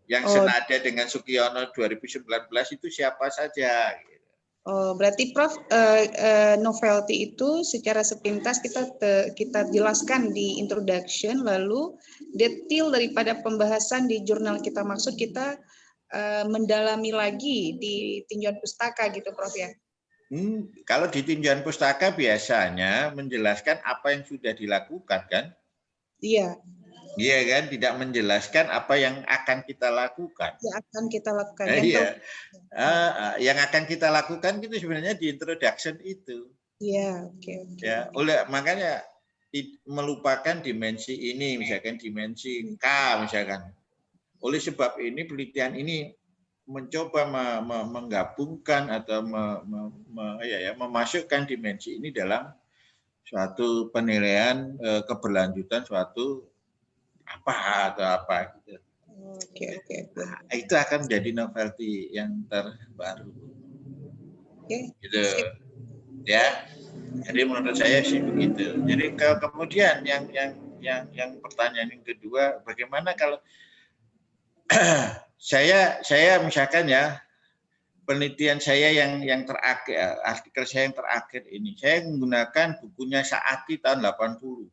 Yang senada dengan Sugiono 2019 itu siapa saja. Oh, berarti Prof, novelty itu secara sepintas kita jelaskan di introduction, lalu detail daripada pembahasan di jurnal kita maksud kita mendalami lagi di tinjauan pustaka gitu, Prof ya? Kalau di tinjauan pustaka biasanya menjelaskan apa yang sudah dilakukan kan? Iya. Iya kan, tidak menjelaskan apa yang akan kita lakukan. Yang akan kita lakukan. Yang akan kita lakukan itu sebenarnya di introduction itu. Iya, oke. Ya, makanya melupakan dimensi ini, misalkan dimensi K, misalkan. Oleh sebab ini penelitian ini mencoba menggabungkan atau memasukkan dimensi ini dalam suatu penilaian keberlanjutan suatu apa gitu. Oke. Nah, itu akan menjadi novelty yang terbaru. Gitu. Ya. Jadi menurut saya sih begitu. Jadi kemudian yang pertanyaan yang kedua, bagaimana kalau saya misalkan ya penelitian saya yang terakhir, artikel saya yang terakhir ini, saya menggunakan bukunya Saati tahun 80.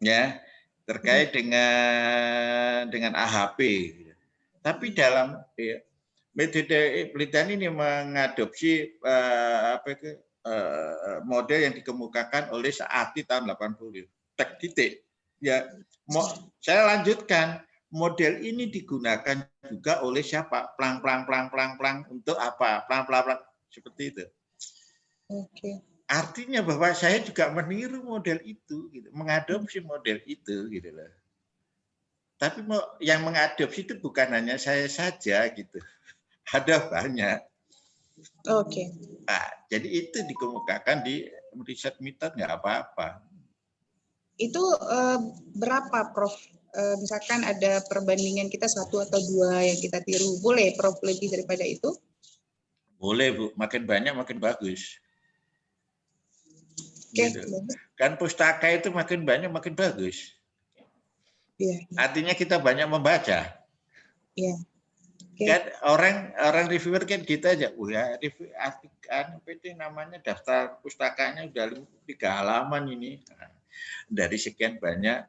Ya, terkait dengan AHP. Tapi dalam metode penelitian ini mengadopsi model yang dikemukakan oleh Saati tahun 80. Tek titik. Ya, saya lanjutkan. Model ini digunakan juga oleh siapa? Plang untuk apa? Plang seperti itu. Oke. Artinya bahwa saya juga meniru model itu, gitu, mengadopsi model itu, gitu loh. Tapi yang mengadopsi itu bukan hanya saya saja, gitu. Ada banyak. Oke. Nah, jadi itu dikemukakan di riset metode nggak apa-apa. Itu berapa, Prof? Misalkan ada perbandingan kita 1 atau 2 yang kita tiru, boleh Prof lebih daripada itu? Boleh Bu, makin banyak makin bagus. Oke. Gitu. Kan pustaka itu makin banyak makin bagus. Iya. Artinya kita banyak membaca. Iya. Okay. Kan orang reviewer kan gitu aja, ya review artikel PT namanya daftar pustakanya udah 3 halaman ini. Nah, dari sekian banyak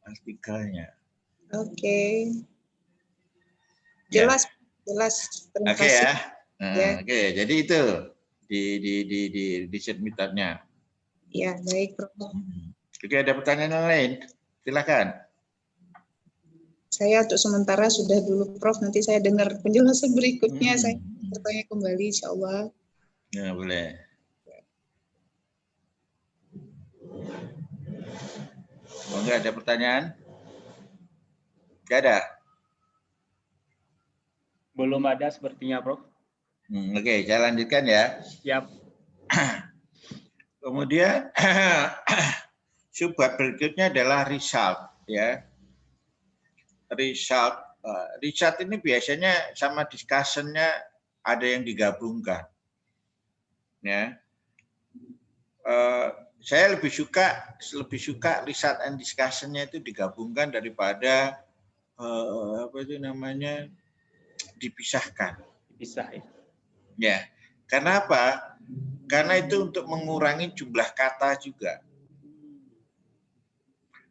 artikelnya. Oke. Jelas, ya. Jelas. Terima kasih. Ya. Nah, Oke, jadi itu di riset metodenya. Ya, baik, Prof. Oke, ada pertanyaan lain? Silakan. Saya untuk sementara sudah dulu, Prof. Nanti saya dengar penjelasan berikutnya. Saya bertanya kembali, insya Allah. Ya, boleh. Enggak ada pertanyaan? Enggak ada? Belum ada sepertinya, Prof. Oke, saya lanjutkan ya. Siap. Kemudian subbab berikutnya adalah result, ya. Result ini biasanya sama discussion-nya ada yang digabungkan. Ya. Saya lebih suka result and discussion-nya itu digabungkan daripada dipisahkan. Dipisah ya. Ya. Karena apa? Karena itu untuk mengurangi jumlah kata juga.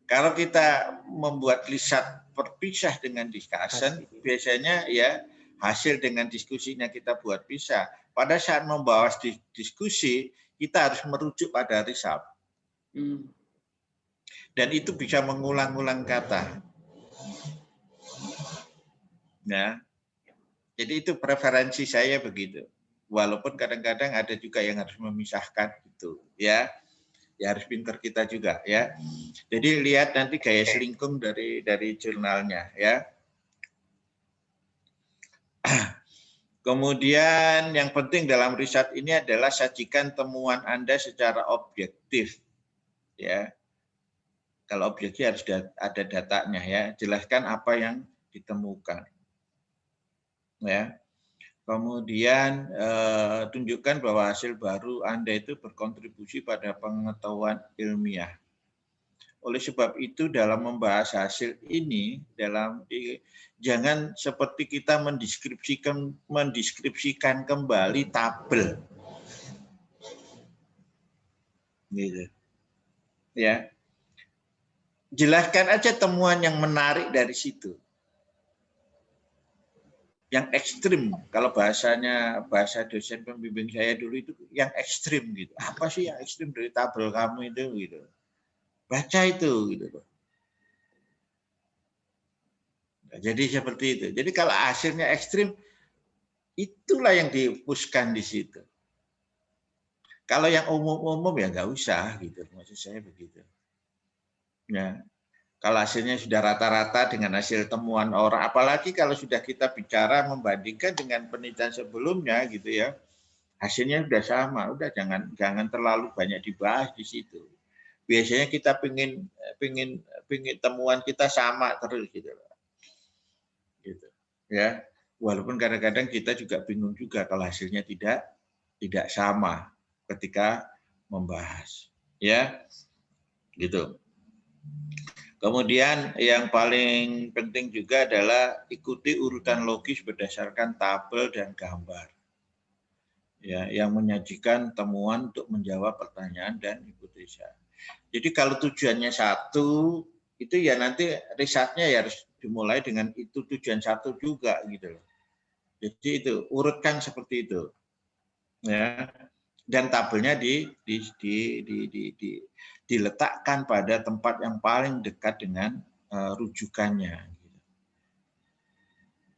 Kalau kita membuat riset berpisah dengan discussion, biasanya ya hasil dengan diskusinya kita buat pisah. Pada saat membahas diskusi, kita harus merujuk pada riset. Dan itu bisa mengulang-ulang kata. Ya. Jadi itu preferensi saya begitu. Walaupun kadang-kadang ada juga yang harus memisahkan itu, ya. Ya harus pintar kita juga, ya. Jadi lihat nanti gaya selingkung dari jurnalnya, ya. Kemudian yang penting dalam riset ini adalah sajikan temuan Anda secara objektif, ya. Kalau objektif harus ada datanya, ya. Jelaskan apa yang ditemukan, ya. Kemudian tunjukkan bahwa hasil baru Anda itu berkontribusi pada pengetahuan ilmiah. Oleh sebab itu dalam membahas hasil ini, jangan seperti kita mendeskripsikan kembali tabel. Gitu. Ya. Jelaskan aja temuan yang menarik dari situ. Yang ekstrim, kalau bahasa dosen pembimbing saya dulu itu yang ekstrim gitu. Apa sih yang ekstrim dari tabel kamu itu gitu. Baca itu gitu. Nah, jadi seperti itu. Jadi kalau hasilnya ekstrim, itulah yang dihapuskan di situ. Kalau yang umum-umum ya nggak usah gitu. Maksud saya begitu. Ya. Kalau hasilnya sudah rata-rata dengan hasil temuan orang, apalagi kalau sudah kita bicara membandingkan dengan penelitian sebelumnya gitu ya, hasilnya sudah sama, udah jangan terlalu banyak dibahas di situ. Biasanya kita pingin temuan kita sama terus gitu, ya. Walaupun kadang-kadang kita juga bingung juga kalau hasilnya tidak sama ketika membahas, ya, gitu. Kemudian yang paling penting juga adalah ikuti urutan logis berdasarkan tabel dan gambar. Ya, yang menyajikan temuan untuk menjawab pertanyaan dan hipotesa. Jadi kalau tujuannya satu, itu ya nanti risetnya ya harus dimulai dengan itu tujuan satu juga gitu loh. Jadi itu urutkan seperti itu. Ya. Dan tabelnya diletakkan pada tempat yang paling dekat dengan rujukannya.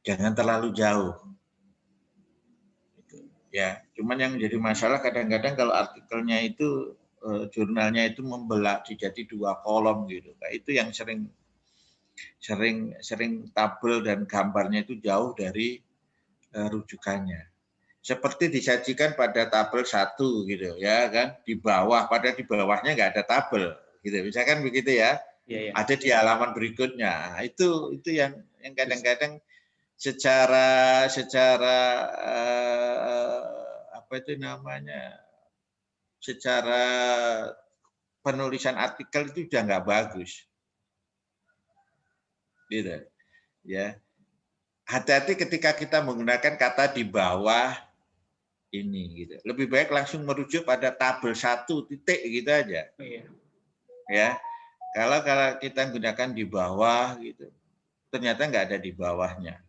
Jangan terlalu jauh. Ya, cuman yang jadi masalah kadang-kadang kalau artikelnya itu jurnalnya itu membelah jadi 2 kolom gitu. Nah, itu yang sering tabel dan gambarnya itu jauh dari rujukannya. Seperti disajikan pada tabel 1 gitu ya kan, di bawah, padahal di bawahnya nggak ada tabel gitu. Misalkan begitu ya. Ya. Ada di halaman berikutnya. Nah, itu yang kadang-kadang secara apa itu namanya, secara penulisan artikel itu udah nggak bagus, gitu ya. Hati-hati ketika kita menggunakan kata di bawah ini, gitu. Lebih baik langsung merujuk pada tabel 1 titik gitu aja, ya. Kalau kita gunakan di bawah gitu, ternyata nggak ada di bawahnya.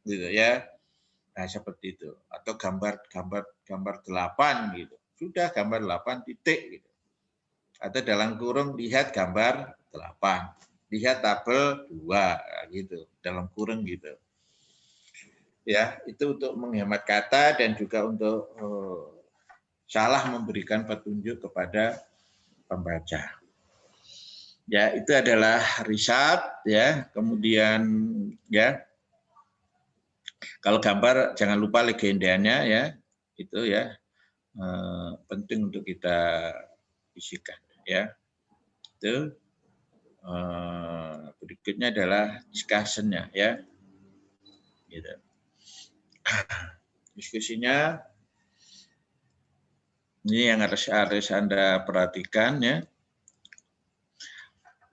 Gitu ya. Nah, seperti itu. Atau gambar 8 gitu. Sudah gambar 8 titik gitu. Atau dalam kurung lihat gambar 8. Lihat tabel 2 gitu, dalam kurung gitu. Ya, itu untuk menghemat kata dan juga untuk salah memberikan petunjuk kepada pembaca. Ya, itu adalah riset ya. Kemudian ya, kalau gambar jangan lupa legendanya ya, itu ya penting untuk kita isikan ya. Itu berikutnya adalah discussion-nya ya. Gitu. Diskusinya ini yang harus Anda perhatikan ya.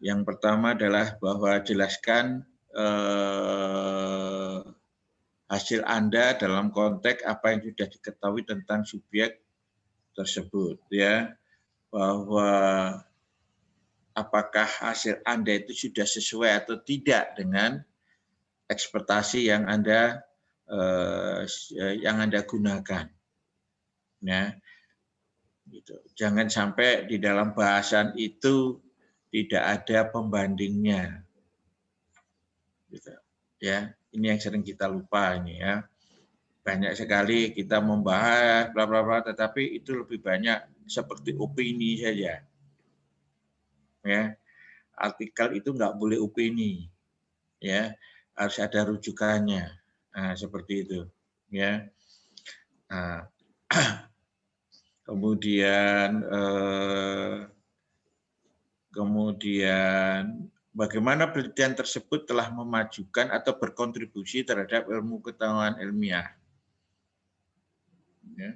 Yang pertama adalah bahwa jelaskan hasil Anda dalam konteks apa yang sudah diketahui tentang subjek tersebut ya, bahwa apakah hasil Anda itu sudah sesuai atau tidak dengan ekspektasi yang Anda gunakan ya, gitu. Jangan sampai di dalam bahasan itu tidak ada pembandingnya gitu ya. Ini yang sering kita lupa ini ya. Banyak sekali kita membahas bla bla bla, tetapi itu lebih banyak seperti opini saja. Ya. Artikel itu nggak boleh opini. Ya, harus ada rujukannya. Nah, seperti itu, ya. Nah, kemudian bagaimana penelitian tersebut telah memajukan atau berkontribusi terhadap ilmu pengetahuan ilmiah. Ya.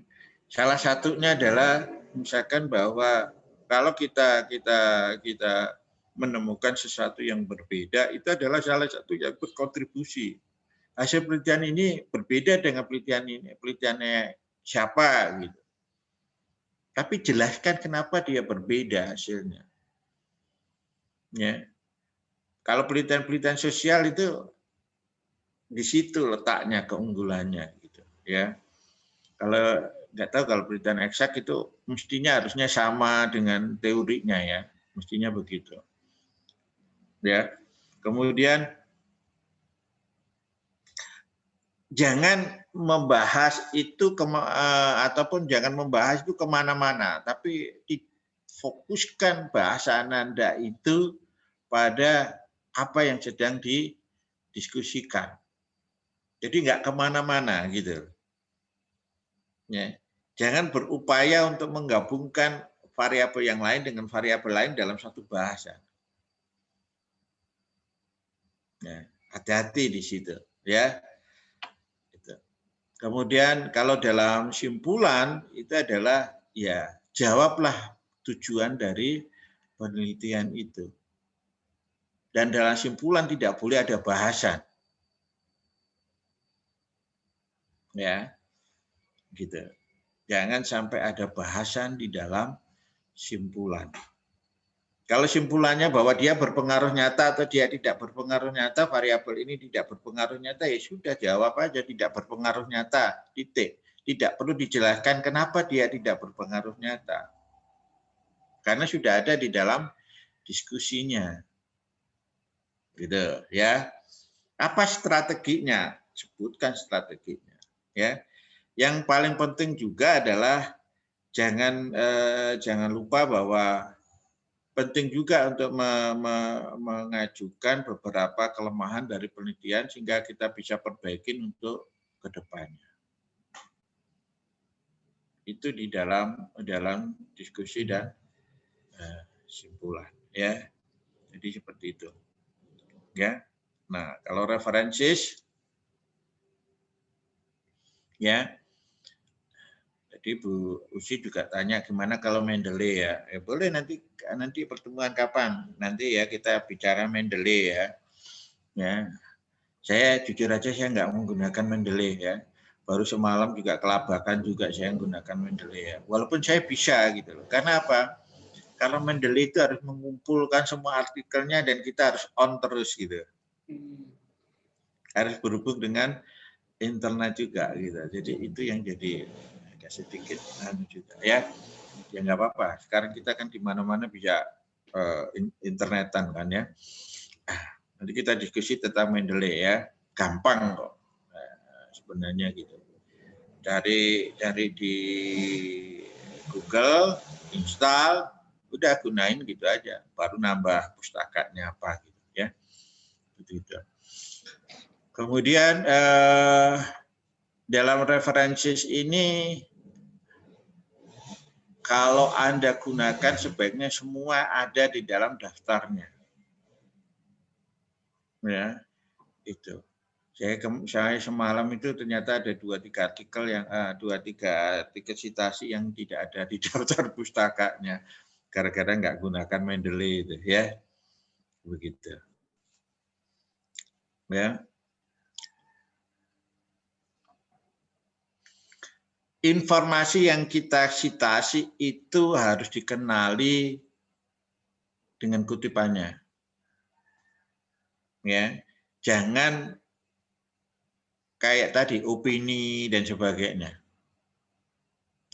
Salah satunya adalah misalkan bahwa kalau kita menemukan sesuatu yang berbeda, itu adalah salah satu yang berkontribusi. Hasil penelitian ini berbeda dengan penelitiannya siapa gitu. Tapi jelaskan kenapa dia berbeda hasilnya. Ya. Kalau penelitian sosial itu di situ letaknya keunggulannya gitu ya. Kalau nggak tahu kalau penelitian eksak itu mestinya harusnya sama dengan teorinya ya, mestinya begitu. Ya. Kemudian jangan membahas itu ataupun jangan membahas itu kemana-mana, tapi fokuskan bahasan Anda itu pada apa yang sedang didiskusikan. Jadi nggak kemana-mana gitu. Ya. Jangan berupaya untuk menggabungkan variabel yang lain dengan variabel lain dalam satu bahasa. Ya, hati-hati di situ, ya. Gitu. Kemudian kalau dalam simpulan itu adalah ya jawablah tujuan dari penelitian itu. Dan dalam simpulan tidak boleh ada bahasan. Ya, gitu. Jangan sampai ada bahasan di dalam simpulan. Kalau simpulannya bahwa dia berpengaruh nyata atau dia tidak berpengaruh nyata, variabel ini tidak berpengaruh nyata, ya sudah jawab aja tidak berpengaruh nyata, titik. Tidak perlu dijelaskan kenapa dia tidak berpengaruh nyata. Karena sudah ada di dalam diskusinya. Gitu ya. Apa strateginya? Sebutkan strateginya, ya. Yang paling penting juga adalah jangan lupa bahwa penting juga untuk mengajukan beberapa kelemahan dari penelitian sehingga kita bisa perbaikin untuk kedepannya. Itu di dalam diskusi dan simpulan, ya. Jadi seperti itu, ya. Nah, kalau referensis, ya. Jadi Bu Uci juga tanya gimana kalau Mendeley ya. Boleh nanti pertemuan kapan? Nanti ya kita bicara Mendeley ya. Ya. Saya jujur aja saya nggak menggunakan Mendeley ya. Baru semalam juga kelabakan juga saya menggunakan Mendeley ya. Walaupun saya bisa gitu loh. Karena apa? Kalau Mendeley itu harus mengumpulkan semua artikelnya dan kita harus on terus gitu. Harus berhubung dengan internet juga gitu. Jadi itu yang jadi agak sedikit juga ya. Ya nggak apa-apa. Sekarang kita kan di mana-mana bisa internetan kan ya. Nanti kita diskusi tentang Mendeley ya. Gampang kok sebenarnya gitu. Dari di Google install, udah gunain gitu aja. Baru nambah pustakanya apa gitu ya. Gitu. Kemudian dalam referensis ini kalau Anda gunakan sebaiknya semua ada di dalam daftarnya. Ya, itu. Saya semalam itu ternyata ada 2-3 artikel citasi yang tidak ada di daftar pustakanya gara-gara nggak gunakan Mendeley itu ya. Begitu. Ya. Informasi yang kita citasi itu harus dikenali dengan kutipannya. Ya, jangan kayak tadi opini dan sebagainya.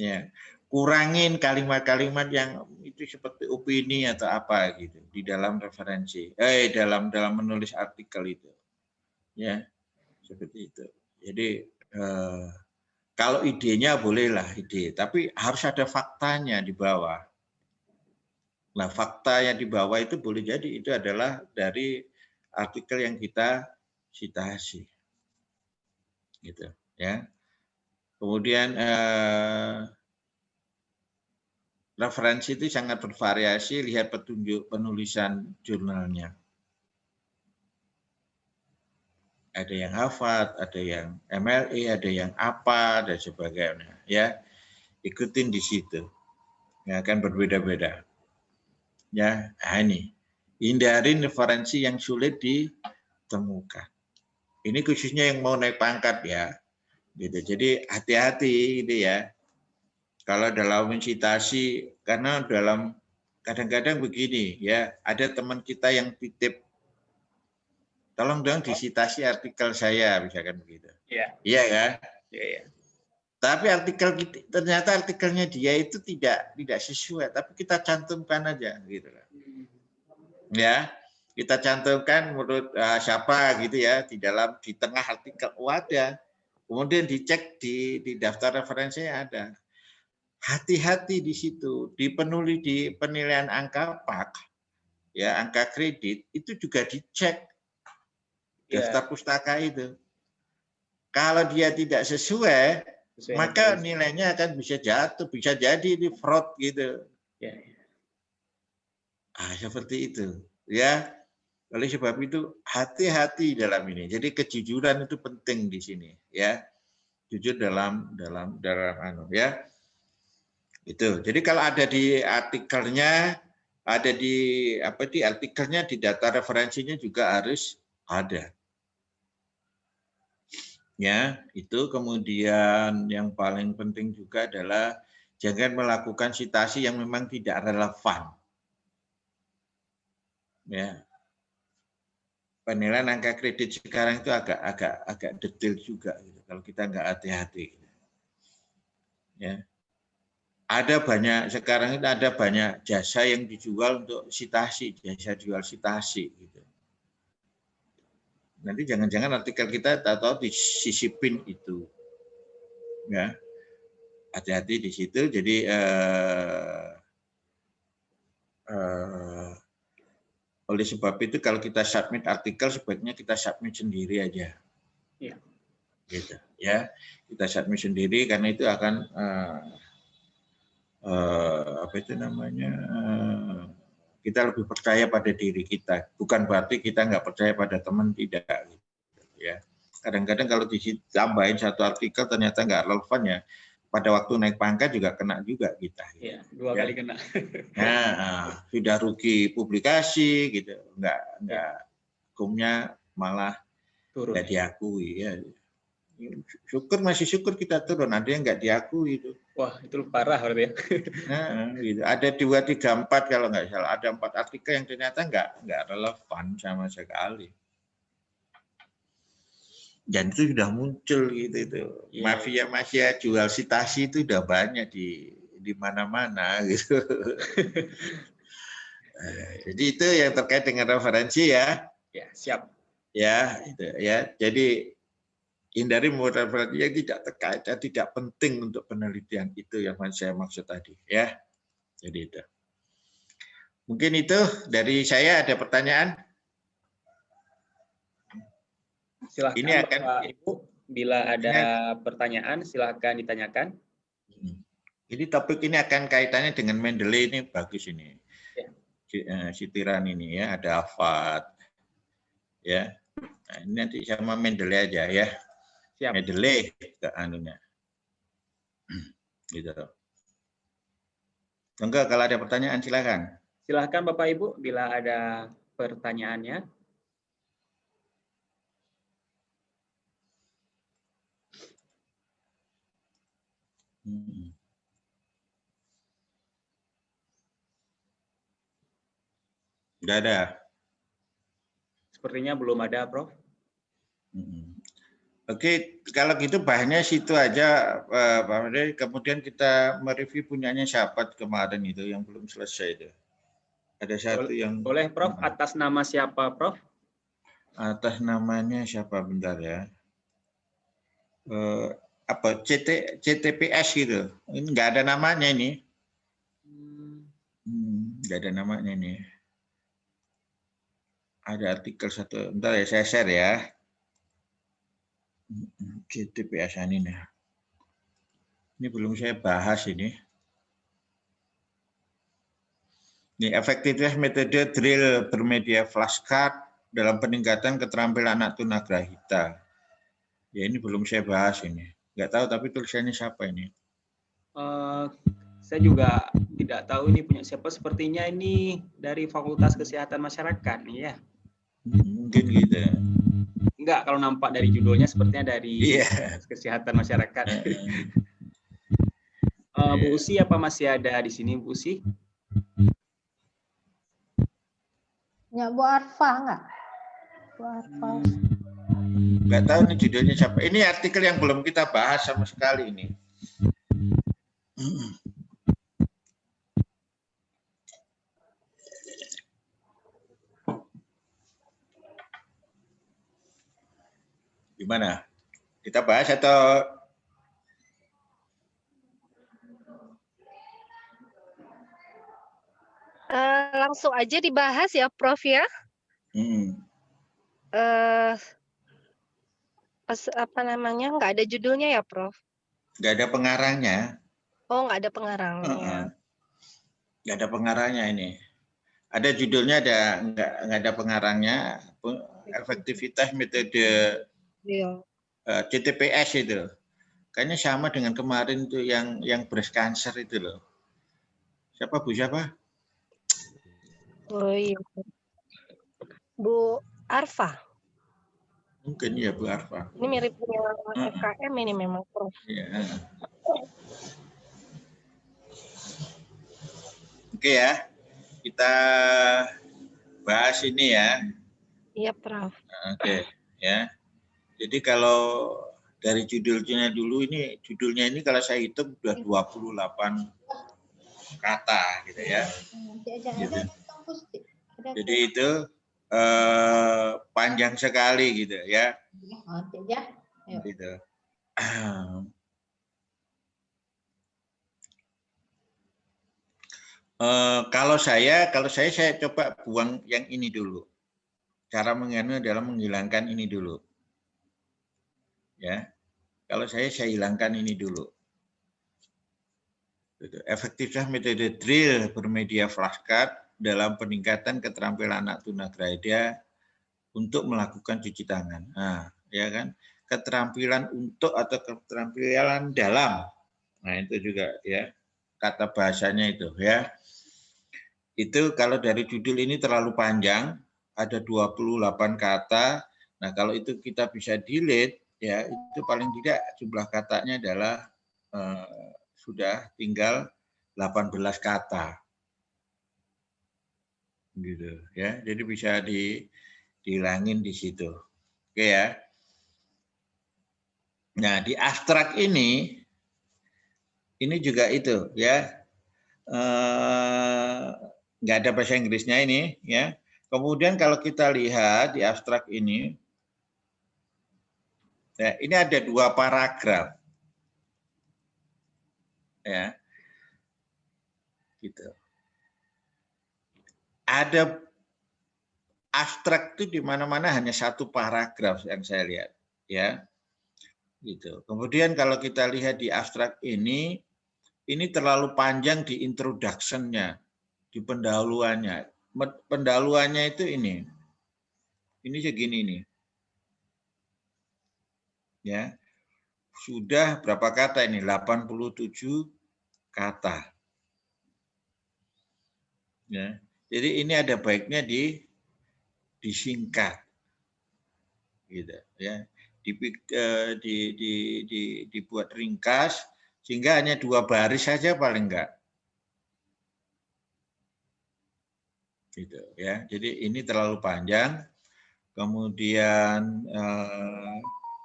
Ya, kurangin kalimat-kalimat yang itu seperti opini atau apa gitu di dalam referensi. Dalam menulis artikel itu. Ya, seperti itu. Jadi kalau idenya bolehlah ide, tapi harus ada faktanya di bawah. Nah, fakta yang di bawah itu boleh jadi itu adalah dari artikel yang kita citasi. Gitu, ya. Kemudian referensi itu sangat bervariasi, lihat petunjuk penulisan jurnalnya. Ada yang Harvard, ada yang MLE, ada yang apa dan sebagainya, ya. Ikutin di situ. Ya, akan berbeda-beda. Ya, ini. Hindarin referensi yang sulit ditemukan. Ini khususnya yang mau naik pangkat ya. Gitu. Jadi hati-hati gitu ya. Kalau dalam mencitasi, karena dalam kadang-kadang begini ya, ada teman kita yang titip, tolong dong disitasi artikel saya, misalkan begitu. Iya. Iya kan? Iya. Tapi ternyata artikelnya dia itu tidak sesuai, tapi kita cantumkan aja gitu. Ya, kita cantumkan menurut siapa gitu ya di tengah artikel ada. Kemudian dicek di daftar referensinya ada. Hati-hati di situ, di penilaian angka PAK, ya angka kredit itu juga dicek daftar pustaka itu. Kalau dia tidak sesuai maka nilainya akan bisa jatuh, bisa jadi di fraud gitu. Ya. Seperti itu, ya. Oleh sebab itu hati-hati dalam ini. Jadi kejujuran itu penting di sini, ya. Jujur dalam ya. Itu. Jadi kalau ada di artikelnya ada di di artikelnya, di data referensinya juga harus ada. Ya, itu kemudian yang paling penting juga adalah jangan melakukan citasi yang memang tidak relevan. Ya. Penilaian angka kredit sekarang itu agak detail juga gitu, kalau kita nggak hati-hati. Ya. Ada banyak sekarang itu ada banyak jasa yang dijual untuk citasi, jasa jual citasi gitu. Nanti jangan-jangan artikel kita tahu disisipin itu. Ya. Hati-hati di situ. Jadi oleh sebab itu kalau kita submit artikel sebaiknya kita submit sendiri aja. Iya. Gitu ya. Kita submit sendiri karena itu akan kita lebih percaya pada diri kita. Bukan berarti kita nggak percaya pada teman, tidak. Gitu, ya. Kadang-kadang kalau ditambahin satu artikel ternyata nggak relevan ya. Pada waktu naik pangkat juga kena juga kita. Gitu. Iya, 2 kali kena. Nah, sudah rugi publikasi gitu, nggak hukumnya malah turun. Nggak diakui ya. Masih syukur kita turun, ada yang nggak diakui itu. Wah, itu parah berarti ya. Nah, gitu. Ada 2, 3, 4 kalau nggak salah, ada 4 artikel yang ternyata nggak relevan sama sekali. Dan itu sudah muncul gitu itu. Mafia jual citasi itu udah banyak di mana-mana gitu. Jadi itu yang terkait dengan referensi ya. Ya, siap. Ya, itu ya. Jadi hindari membuat referensi yang tidak terkait dan tidak penting untuk penelitian, itu yang saya maksud tadi ya. Jadi itu. Mungkin itu dari saya. Ada pertanyaan? Silahkan ini akan, Bapak Ibu, bila ada pertanyaan silahkan ditanyakan. Ini topik ini akan kaitannya dengan Mendeley, ini bagus ini. Ya. Sitiran ini ya, ada Afat. Ya. Nah, ini nanti sama Mendeley aja ya. Siap. Mendeley ke anunya. Gitu. Enggak, kalau ada pertanyaan silakan. Silahkan Bapak Ibu bila ada pertanyaannya. Tidak ada. Sepertinya belum ada, Prof. Oke, kalau gitu bahannya situ aja, Pak Mede. Kemudian kita mereview punyanya siapa kemarin itu yang belum selesai itu. Ada satu yang boleh, Prof. Atas nama siapa, Prof? Atas namanya siapa, bentar ya. CTPS gitu. Ini nggak ada namanya ini. Nggak ada namanya ini. Ada artikel satu. Bentar ya, saya share ya. CTPS ini. Ini belum saya bahas ini. Ini efektivitas metode drill bermedia flashcard dalam peningkatan keterampilan anak tunagrahita. Ya ini belum saya bahas ini. Nggak tahu tapi tulisannya siapa ini. Saya juga tidak tahu ini punya siapa. Sepertinya ini dari Fakultas Kesehatan Masyarakat nih ya. Mungkin gitu. Enggak, kalau nampak dari judulnya sepertinya dari Kesehatan Masyarakat. Bu Usi apa masih ada di sini, Bu Usi? Ya, Bu Arfa enggak? Bu Arfa. Nggak tahu nih judulnya siapa. Ini artikel yang belum kita bahas sama sekali ini. Gimana? Kita bahas atau langsung aja dibahas ya, Prof ya? Apa namanya? Nggak ada judulnya ya, Prof? Nggak ada pengarangnya. Oh, nggak ada pengarangnya. Nggak ada pengarangnya ini. Ada judulnya, nggak ada pengarangnya. Efektivitas metode CTPS itu. Kayaknya sama dengan kemarin tuh yang breast cancer itu loh. Siapa Bu siapa? Oh iya. Bu Arfa. Mungkin ya Bu Arfa. Ini mirip punya FKM ini memang, Prof. Ya. Oke ya, kita bahas ini ya. Iya, Prof. Oke, ya. Jadi kalau dari judulnya dulu ini, judulnya ini kalau saya hitung sudah 28 kata gitu ya. Gitu. Jadi itu panjang sekali gitu ya. Gitu. Kalau saya coba buang yang ini dulu. Cara mengenai adalah menghilangkan ini dulu. Ya, kalau saya hilangkan ini dulu. Efektivitas metode drill bermedia flashcard dalam peningkatan keterampilan anak tunagrahita untuk melakukan cuci tangan. Nah, ya kan, keterampilan untuk atau keterampilan dalam. Nah, itu juga ya kata bahasanya itu ya. Itu kalau dari judul ini terlalu panjang, ada 28 kata. Nah, kalau itu kita bisa delete, ya itu paling tidak jumlah katanya adalah sudah tinggal 18 kata. Gitu ya. Jadi bisa dihilangin di situ. Oke ya. Nah, di abstrak ini juga itu ya. Nggak ada bahasa Inggrisnya ini ya. Kemudian kalau kita lihat di abstrak ini, ya, ini ada 2 paragraf, ya, gitu. Ada abstrak itu di mana-mana hanya 1 paragraf yang saya lihat, ya, gitu. Kemudian kalau kita lihat di abstrak ini terlalu panjang di introduction-nya, di pendahuluannya. Pendahuluannya itu ini segini nih. Ya. Sudah berapa kata ini? 87 kata. Ya. Jadi ini ada baiknya disingkat. Gitu ya. Dibuat ringkas sehingga hanya 2 baris saja paling enggak. Gitu ya. Jadi ini terlalu panjang. Kemudian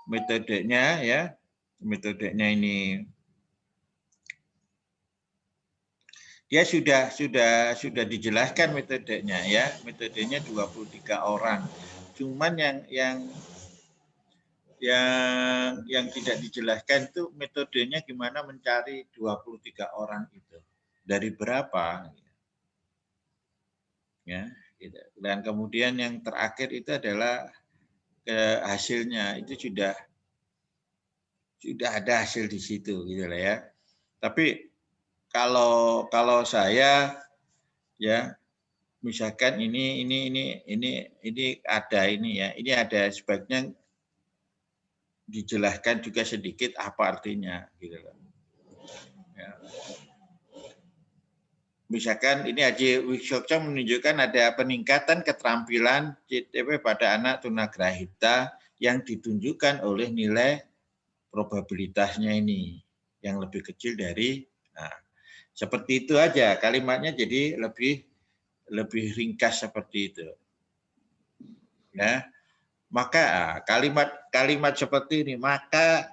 metodenya ya. Metodenya ini dia sudah dijelaskan metodenya ya. Metodenya 23 orang. Cuman yang tidak dijelaskan itu metodenya gimana mencari 23 orang itu. Dari berapa? Ya, gitu. Dan kemudian yang terakhir itu adalah hasilnya itu sudah ada hasil di situ gitu lah ya. Tapi kalau saya ya misalkan ini ada ini ya. Ini ada sebaiknya dijelaskan juga sedikit apa artinya gitu loh. Ya. Misalkan ini Haji Wiksokso menunjukkan ada peningkatan keterampilan CTP pada anak tunagrahita yang ditunjukkan oleh nilai probabilitasnya ini yang lebih kecil dari, nah, seperti itu aja kalimatnya, jadi lebih ringkas seperti itu. Ya, maka kalimat seperti ini maka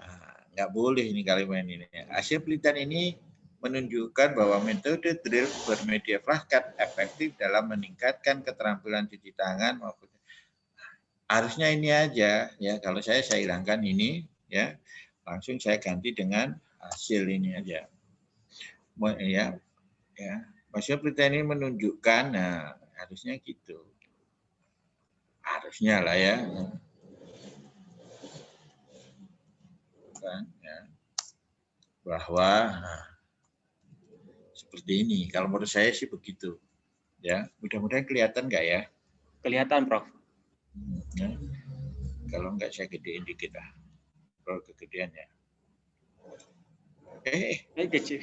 nggak boleh ini kalimat ini. Hasil penelitian ini menunjukkan bahwa metode drill bermedia flashcard efektif dalam meningkatkan keterampilan cuci tangan maupun harusnya ini aja ya. Kalau saya hilangkan ini ya, langsung saya ganti dengan hasil ini aja. Ya, hasil penelitian ini menunjukkan, nah harusnya gitu, harusnya lah ya. Kan, ya. Bahwa seperti ini. Kalau menurut saya sih begitu. Ya, mudah-mudahan kelihatan nggak ya? Kelihatan, Prof. Ya. Kalau nggak saya gedein dikit lah. Kalau kegedean ya. Kecil.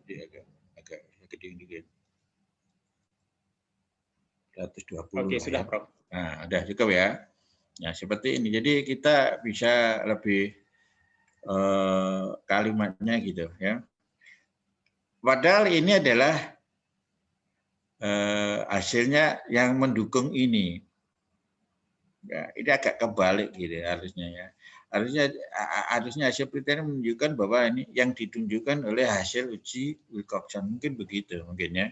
Jadi agak gedein dikit. 120. Oke, sudah, ya. Prof. Nah, udah cukup ya. Nah, seperti ini. Jadi kita bisa lebih kalimatnya gitu ya. Padahal ini adalah hasilnya yang mendukung ini. Ya, ini agak kebalik gitu harusnya ya. Harusnya hasil penelitian menunjukkan bahwa ini yang ditunjukkan oleh hasil uji Wilcoxon, mungkin begitu mungkin ya.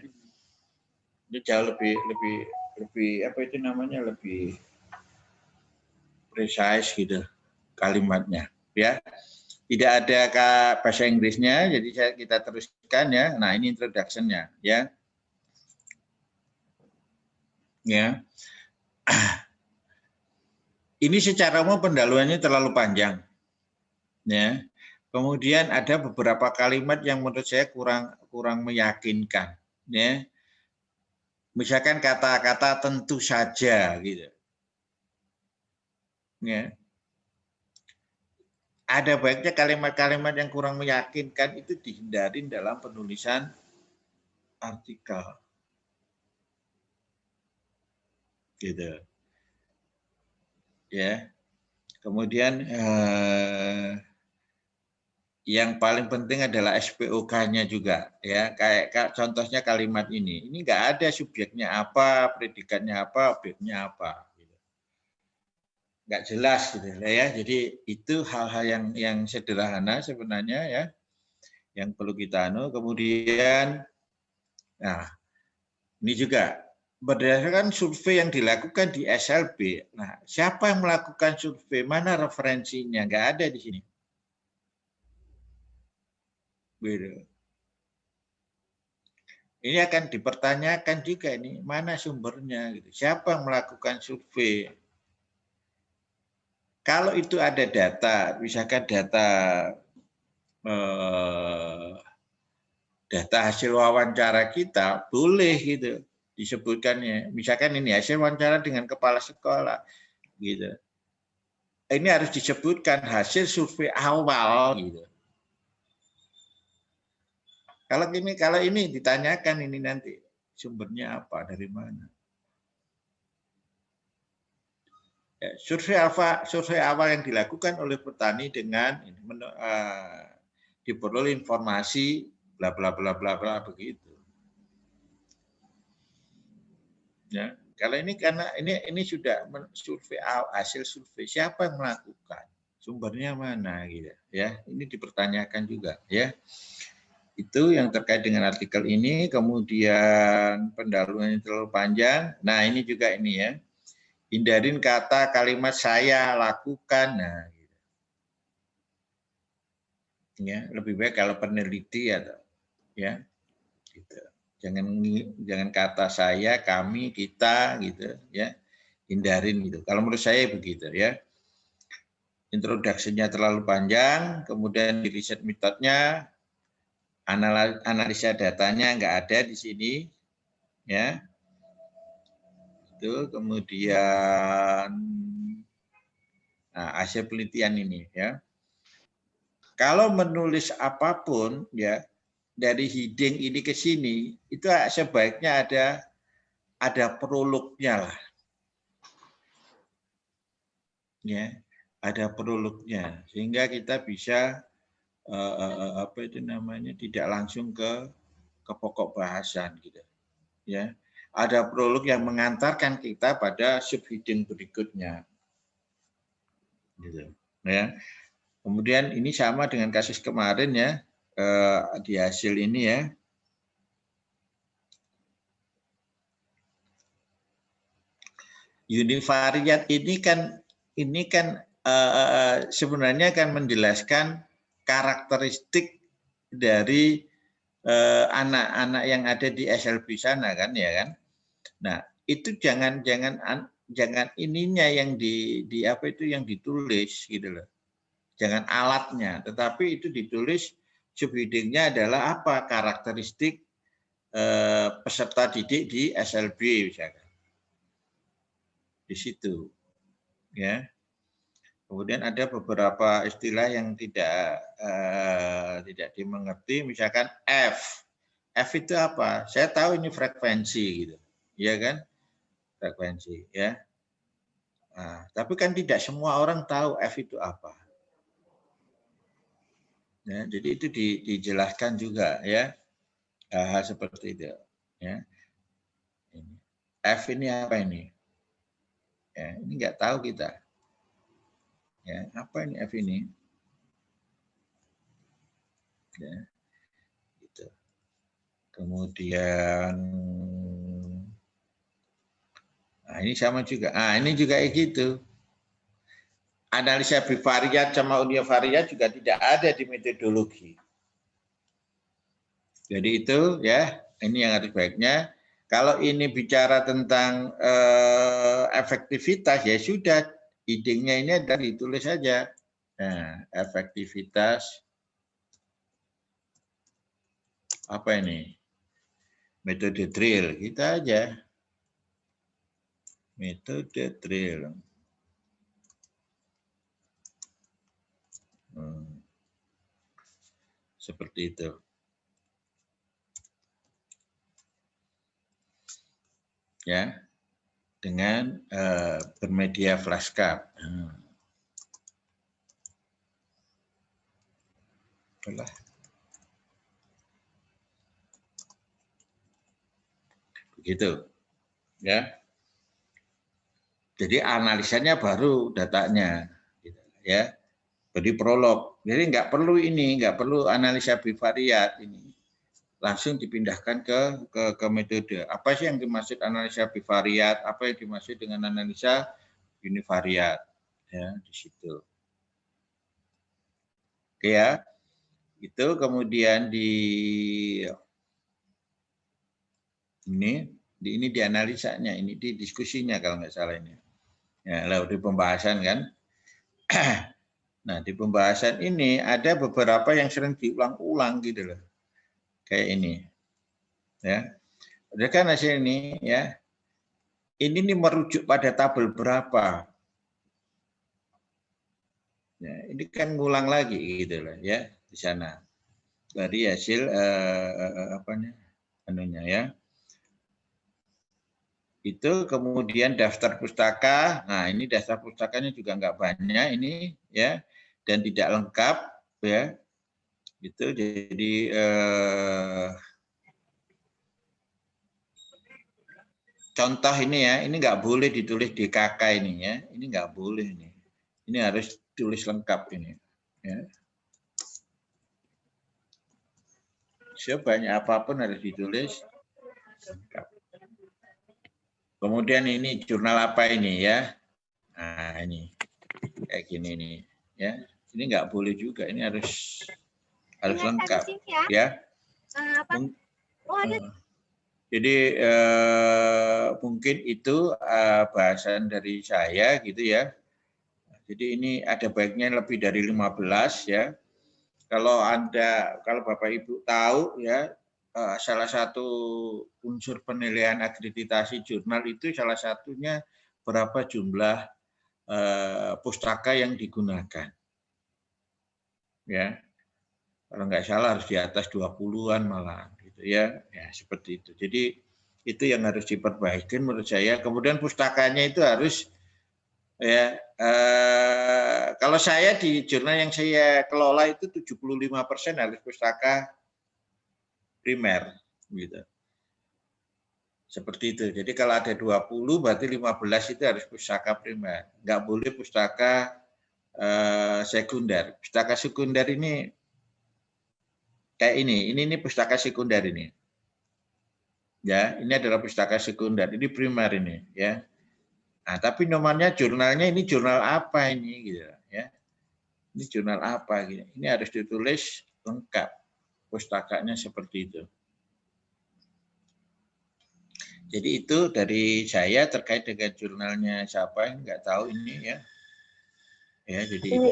Ini jauh lebih apa itu namanya, lebih precise gitu kalimatnya ya. Tidak ada bahasa Inggrisnya, jadi kita teruskan ya. Nah, ini introduction-nya ya. Ya. Ini secara umum pendahuluannya terlalu panjang. Ya. Kemudian ada beberapa kalimat yang menurut saya kurang meyakinkan, ya. Misalkan kata-kata tentu saja gitu. Ya. Ada baiknya kalimat-kalimat yang kurang meyakinkan itu dihindarin dalam penulisan artikel. Gitu. Ya. Kemudian yang paling penting adalah SPOK-nya juga, ya. Kayak contohnya kalimat ini nggak ada subjeknya apa, predikatnya apa, objeknya apa, gitu. Nggak jelas gitu ya. Jadi itu hal-hal yang sederhana sebenarnya ya, yang perlu kita Kemudian, nah ini juga berdasarkan survei yang dilakukan di SLB. Nah, siapa yang melakukan survei? Mana referensinya? Nggak ada di sini. Gitu. Ini akan dipertanyakan juga ini, mana sumbernya? Gitu. Siapa yang melakukan survei? Kalau itu ada data, misalkan data hasil wawancara kita, boleh gitu disebutkannya. Misalkan ini hasil wawancara dengan kepala sekolah, gitu. Ini harus disebutkan hasil survei awal, gitu. Kalau ini ditanyakan ini nanti sumbernya apa, dari mana? Ya, survei awal yang dilakukan oleh petani dengan diperoleh informasi bla bla bla bla bla begitu. Ya, kalau ini karena ini sudah survei hasil survei, siapa yang melakukan, sumbernya mana gitu ya. Ini dipertanyakan juga ya. Itu yang terkait dengan artikel ini. Kemudian pendahuluannya terlalu panjang. Nah, ini juga ini ya. Hindarin kata kalimat saya lakukan. Nah, gitu. Ya, lebih baik kalau peneliti atau ya gitu. Jangan kata saya, kami, kita gitu ya. Hindarin gitu. Kalau menurut saya begitu ya. Introduksinya terlalu panjang, kemudian di riset metodenya, analisa datanya nggak ada di sini ya. Itu kemudian hasil penelitian ini ya. Kalau menulis apapun ya dari heading ini ke sini itu sebaiknya ada prolognya lah. Ya, ada prolognya sehingga kita bisa apa itu namanya tidak langsung ke pokok bahasan gitu. Ya. Ada prolog yang mengantarkan kita pada subheading berikutnya. Gitu. Ya. Kemudian ini sama dengan kasus kemarin ya, di hasil ini ya. Univariat ini kan sebenarnya kan menjelaskan karakteristik dari anak-anak yang ada di SLB sana kan ya kan. Nah, itu jangan ininya yang di apa itu yang ditulis gitu loh. Jangan alatnya, tetapi itu ditulis subheading-nya adalah apa karakteristik peserta didik di SLB misalkan. Di situ. Ya. Kemudian ada beberapa istilah yang tidak dimengerti, misalkan F. F itu apa? Saya tahu ini frekuensi gitu. Ya kan? frekuensi ya. Nah, tapi kan tidak semua orang tahu F itu apa. Ya, jadi itu dijelaskan juga ya, hal seperti itu. Ya. F ini apa ini? Ya, ini nggak tahu kita. Ya, apa ini F ini? Ya, gitu. Kemudian, nah ini sama juga. Ah, ini juga kayak gitu. Analisa bivariat sama univariat juga tidak ada di metodologi. Jadi itu ya, ini yang harus baiknya. Kalau ini bicara tentang efektivitas, ya sudah, idenya ini adalah ditulis saja. Nah, efektivitas apa ini? Metode drill, kita aja. Metode drill. Seperti itu. Ya, dengan bermedia flashcard. Itulah. Begitu. Ya. Jadi analisanya baru datanya, ya. Jadi prolog. Jadi nggak perlu ini, nggak perlu analisa bivariat ini. Langsung dipindahkan ke metode. Apa sih yang dimaksud analisa bivariat? Apa yang dimaksud dengan analisa univariat? Ya, di situ. Oke ya. Itu kemudian ini dianalisanya, ini di diskusinya kalau nggak salah ini. Ya, lalu di pembahasan kan. Nah, di pembahasan ini ada beberapa yang sering diulang-ulang gitu loh. Kayak ini. Ya. Udah kan hasil ini ya. Ini nih merujuk pada tabel berapa? Ya, ini kan ngulang lagi gitu loh ya di sana. Dari hasil anunya ya. Itu kemudian daftar pustaka. Nah, ini daftar pustakanya juga nggak banyak ini ya, dan tidak lengkap ya. Itu jadi contoh ini ya, ini nggak boleh ditulis di KK ini ya, ini nggak boleh ini. Ini harus tulis lengkap ini. Ya. Sebanyak apapun harus ditulis lengkap. Kemudian ini jurnal apa ini ya? Nah ini kayak gini nih ya. Ini nggak boleh juga. Ini harus lengkap ya. Jadi mungkin itu bahasan dari saya gitu ya. Jadi ini ada baiknya lebih dari 15 ya. Kalau Bapak Ibu tahu ya, salah satu unsur penilaian akreditasi jurnal itu salah satunya berapa jumlah pustaka yang digunakan. Ya. Kalau nggak salah harus di atas 20-an malah gitu ya. Ya seperti itu. Jadi itu yang harus diperbaiki menurut saya. Kemudian pustakanya itu harus ya kalau saya di jurnal yang saya kelola itu 75% harus pustaka primer gitu. Seperti itu. Jadi kalau ada 20 berarti 15 itu harus pustaka primer. Nggak boleh pustaka sekunder. Pustaka sekunder ini kayak ini pustaka sekunder ini. Ya, ini adalah pustaka sekunder. Ini primer ini ya. Nah, tapi nomornya jurnalnya ini jurnal apa ini gitu ya. Ini jurnal apa gitu. Ini harus ditulis lengkap. Pustakanya seperti itu. Jadi itu dari saya terkait dengan jurnalnya siapa yang nggak tahu ini ya. Ya, jadi ini.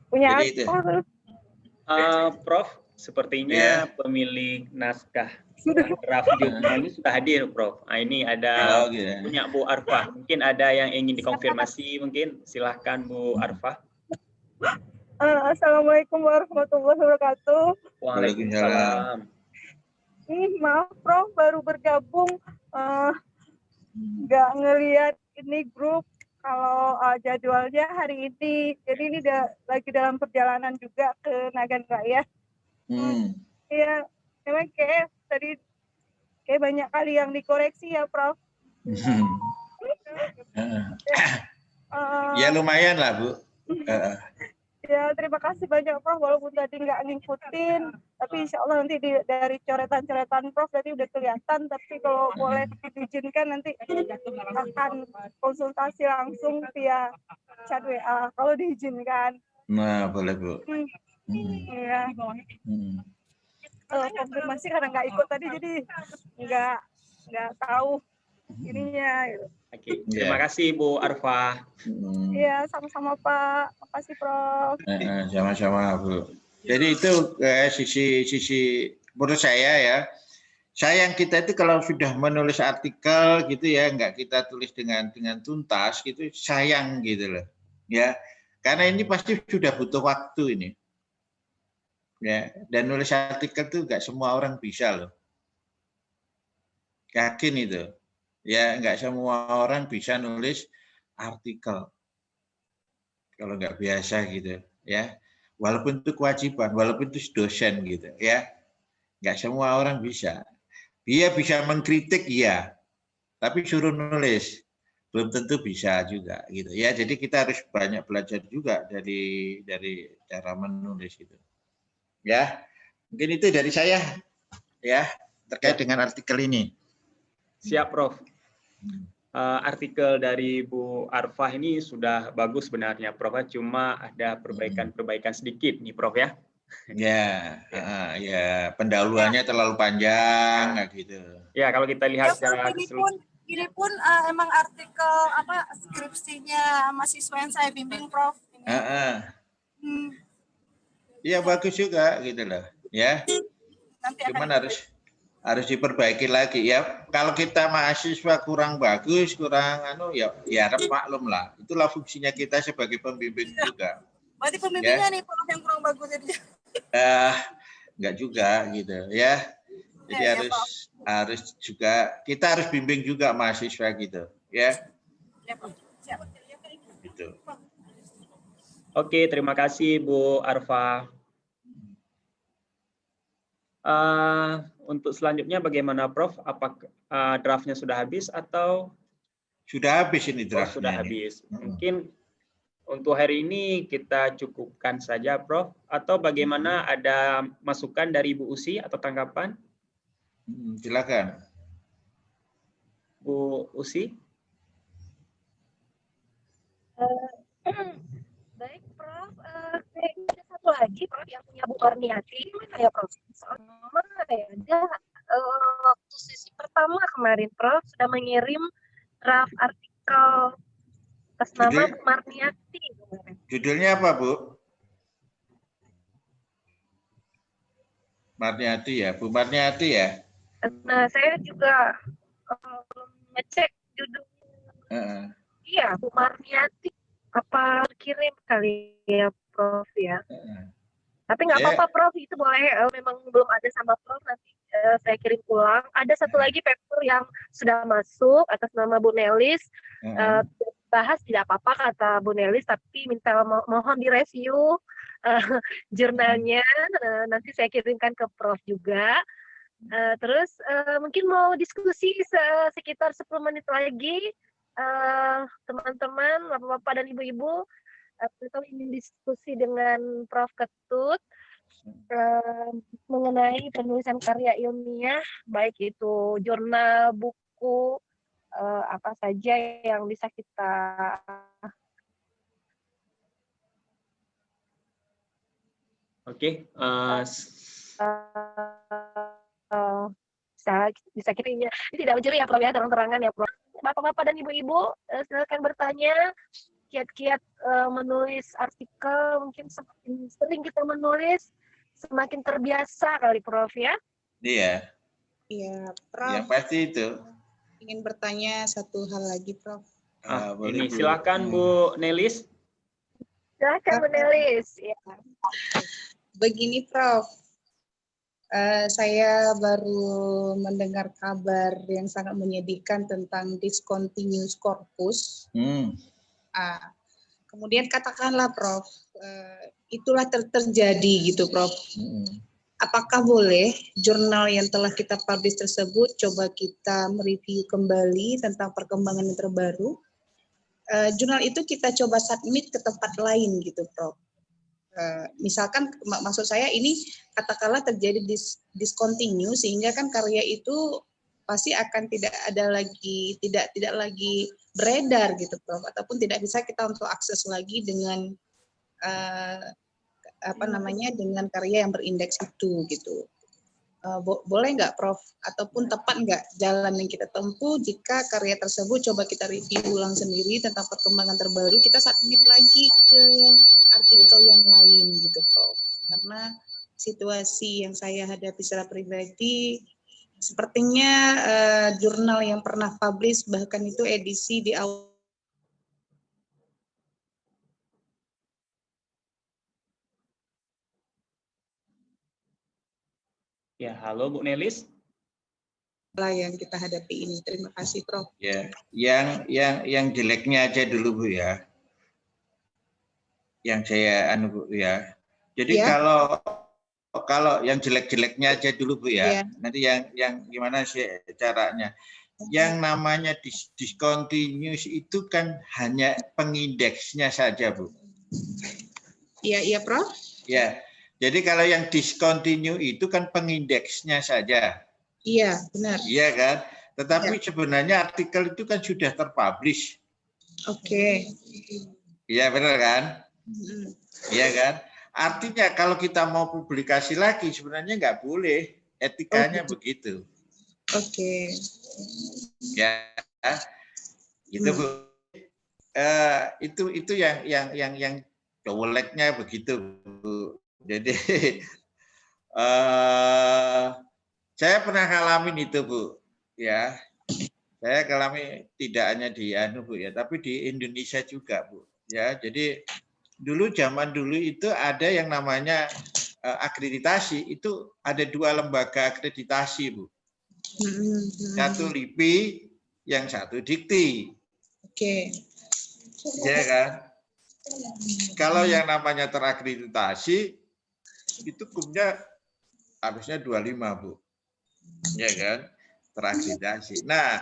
Punya jadi itu. Prof, sepertinya pemilik naskah draft jurnal ini sudah hadir, Prof. Nah, ini ada punya Bu Arfah. Mungkin ada yang ingin dikonfirmasi, mungkin silahkan Bu Arfah. Assalamualaikum warahmatullahi wabarakatuh. Waalaikumsalam. Maaf Prof, baru bergabung. nggak ngelihat ini grup kalau jadwalnya hari ini. Jadi ini lagi dalam perjalanan juga ke Nagan Raya. Iya, memang kayak tadi kayak banyak kali yang dikoreksi ya, Prof. Ya lumayan lah, Bu. Ya, terima kasih banyak, Prof. Walaupun tadi nggak ngikutin, tapi insya Allah nanti dari coretan-coretan Prof tadi udah kelihatan. Tapi kalau boleh diizinkan nanti akan konsultasi langsung via chat WA kalau diizinkan. Nah, boleh, Bu. Iya. Konfirmasi karena nggak ikut tadi, jadi nggak tahu ininya. Gitu. Oke, terima kasih Bu Arfa. Iya, sama-sama Pak. Makasih Prof. Sama-sama Bu. Jadi itu sisi menurut saya ya. Sayang kita itu kalau sudah menulis artikel gitu ya, nggak kita tulis dengan tuntas gitu, sayang gitu loh. Ya, karena ini pasti sudah butuh waktu ini. Ya, dan nulis artikel itu nggak semua orang bisa loh. Yakin itu. Ya, nggak semua orang bisa nulis artikel kalau nggak biasa gitu ya. Walaupun itu kewajiban, walaupun itu dosen gitu ya, nggak semua orang bisa. Dia bisa mengkritik ya, tapi suruh nulis belum tentu bisa juga gitu ya. Jadi kita harus banyak belajar juga dari cara menulis itu. Ya, mungkin itu dari saya ya terkait dengan artikel ini. Siap, Prof. Artikel dari Bu Arfa ini sudah bagus sebenarnya, Prof. Cuma ada perbaikan sedikit nih, Prof ya. Ya, pendahuluannya terlalu panjang, gitu. Ya, kalau kita lihat secara ini pun emang artikel skripsinya mahasiswa yang saya bimbing, Prof. Iya bagus juga, gitu loh, ya. Nanti cuman harus diperbaiki lagi ya. Kalau kita mahasiswa kurang bagus, kurang ya harap maklum lah. Itulah fungsinya kita sebagai pembimbing juga. Berarti pembimbingnya nih Prof yang kurang bagus jadi. Enggak juga gitu ya. Jadi harus juga kita harus bimbing juga mahasiswa gitu ya. Ya, Prof. Siap. Gitu. Oke, terima kasih Bu Arfa. Untuk selanjutnya bagaimana Prof? Apakah draftnya sudah habis atau? Sudah habis ini draftnya. Sudah habis. Mungkin untuk hari ini kita cukupkan saja Prof. Atau bagaimana, ada masukan dari Bu Usi atau tanggapan? Silakan. Bu Usi. Baik Prof, ada satu lagi Prof yang punya Bu Orniati, mana ya Prof? Soalnya ada waktu sesi pertama kemarin Prof sudah mengirim draft artikel atas nama Bu Marniati. Judulnya apa Bu? Marniati ya, Bu Marniati ya. Nah saya juga belum ngecek judulnya. Iya Bu Marniati. Apa kirim kali ya Prof ya? Tapi nggak apa-apa Prof, itu boleh, memang belum ada sama Prof, nanti saya kirim ulang. Ada satu lagi paper yang sudah masuk atas nama Bu Nelis, bahas tidak apa-apa kata Bu Nelis, tapi minta mohon direview jurnalnya, nanti saya kirimkan ke Prof juga. Terus mungkin mau diskusi sekitar 10 menit lagi. Teman-teman, bapak-bapak dan ibu-ibu, kita ingin diskusi dengan Prof Ketut mengenai penulisan karya ilmiah, baik itu jurnal, buku, apa saja yang bisa kita bisa kirimnya. Ini tidak mencuri ya Prof ya, terang-terangan ya Prof. Bapak-bapak dan ibu-ibu, silakan bertanya. Kiat-kiat menulis artikel, mungkin semakin sering kita menulis, semakin terbiasa kali Prof ya. Iya. Iya, Prof. Ya pasti itu. Ingin bertanya satu hal lagi, Prof. Ini silakan Bu Nelis. Silakan Bu Nelis. Ya. Begini, Prof. Saya baru mendengar kabar yang sangat menyedihkan tentang discontinuous corpus. Kemudian katakanlah Prof, itulah terjadi gitu Prof. Apakah boleh jurnal yang telah kita publish tersebut coba kita mereview kembali tentang perkembangan yang terbaru? Jurnal itu kita coba submit ke tempat lain gitu Prof. Misalkan maksud saya ini katakanlah terjadi discontinue sehingga kan karya itu pasti akan tidak lagi beredar gitu Prof, ataupun tidak bisa kita untuk akses lagi dengan dengan karya yang berindeks itu gitu. Boleh nggak Prof, ataupun tepat nggak jalan yang kita tempuh jika karya tersebut coba kita review ulang sendiri tentang perkembangan terbaru, kita submit lagi ke artikel yang lain gitu Prof. Karena situasi yang saya hadapi secara pribadi, sepertinya jurnal yang pernah publish bahkan itu edisi di awal. Ya, halo Bu Nelis. Yang kita hadapi ini. Terima kasih Prof. Ya, yang jeleknya aja dulu Bu ya. Yang saya Bu ya. Jadi ya. Kalau yang jelek-jeleknya aja dulu Bu ya. Nanti yang gimana sih caranya? Yang namanya discontinuous itu kan hanya pengindeksnya saja Bu. Iya Prof. Ya. Jadi kalau yang discontinue itu kan pengindeksnya saja. Iya, benar. Iya kan? Tetapi sebenarnya artikel itu kan sudah terpublish. Oke. Iya benar kan? Iya kan? Artinya kalau kita mau publikasi lagi sebenarnya nggak boleh. Etikanya begitu. Oke. Ya. Itu Bu. Itu yang jeleknya begitu Bu. Jadi saya pernah ngalamin itu Bu, ya. Saya ngalami tidak hanya di Bu ya, tapi di Indonesia juga Bu. Ya, jadi zaman dulu itu ada yang namanya akreditasi, itu ada 2 lembaga akreditasi Bu. Satu LIPI, yang satu Dikti. Oke. Ya kan? Kalau yang namanya terakreditasi itu kumnya habisnya 25 Bu, ya kan, terakreditasi. Nah,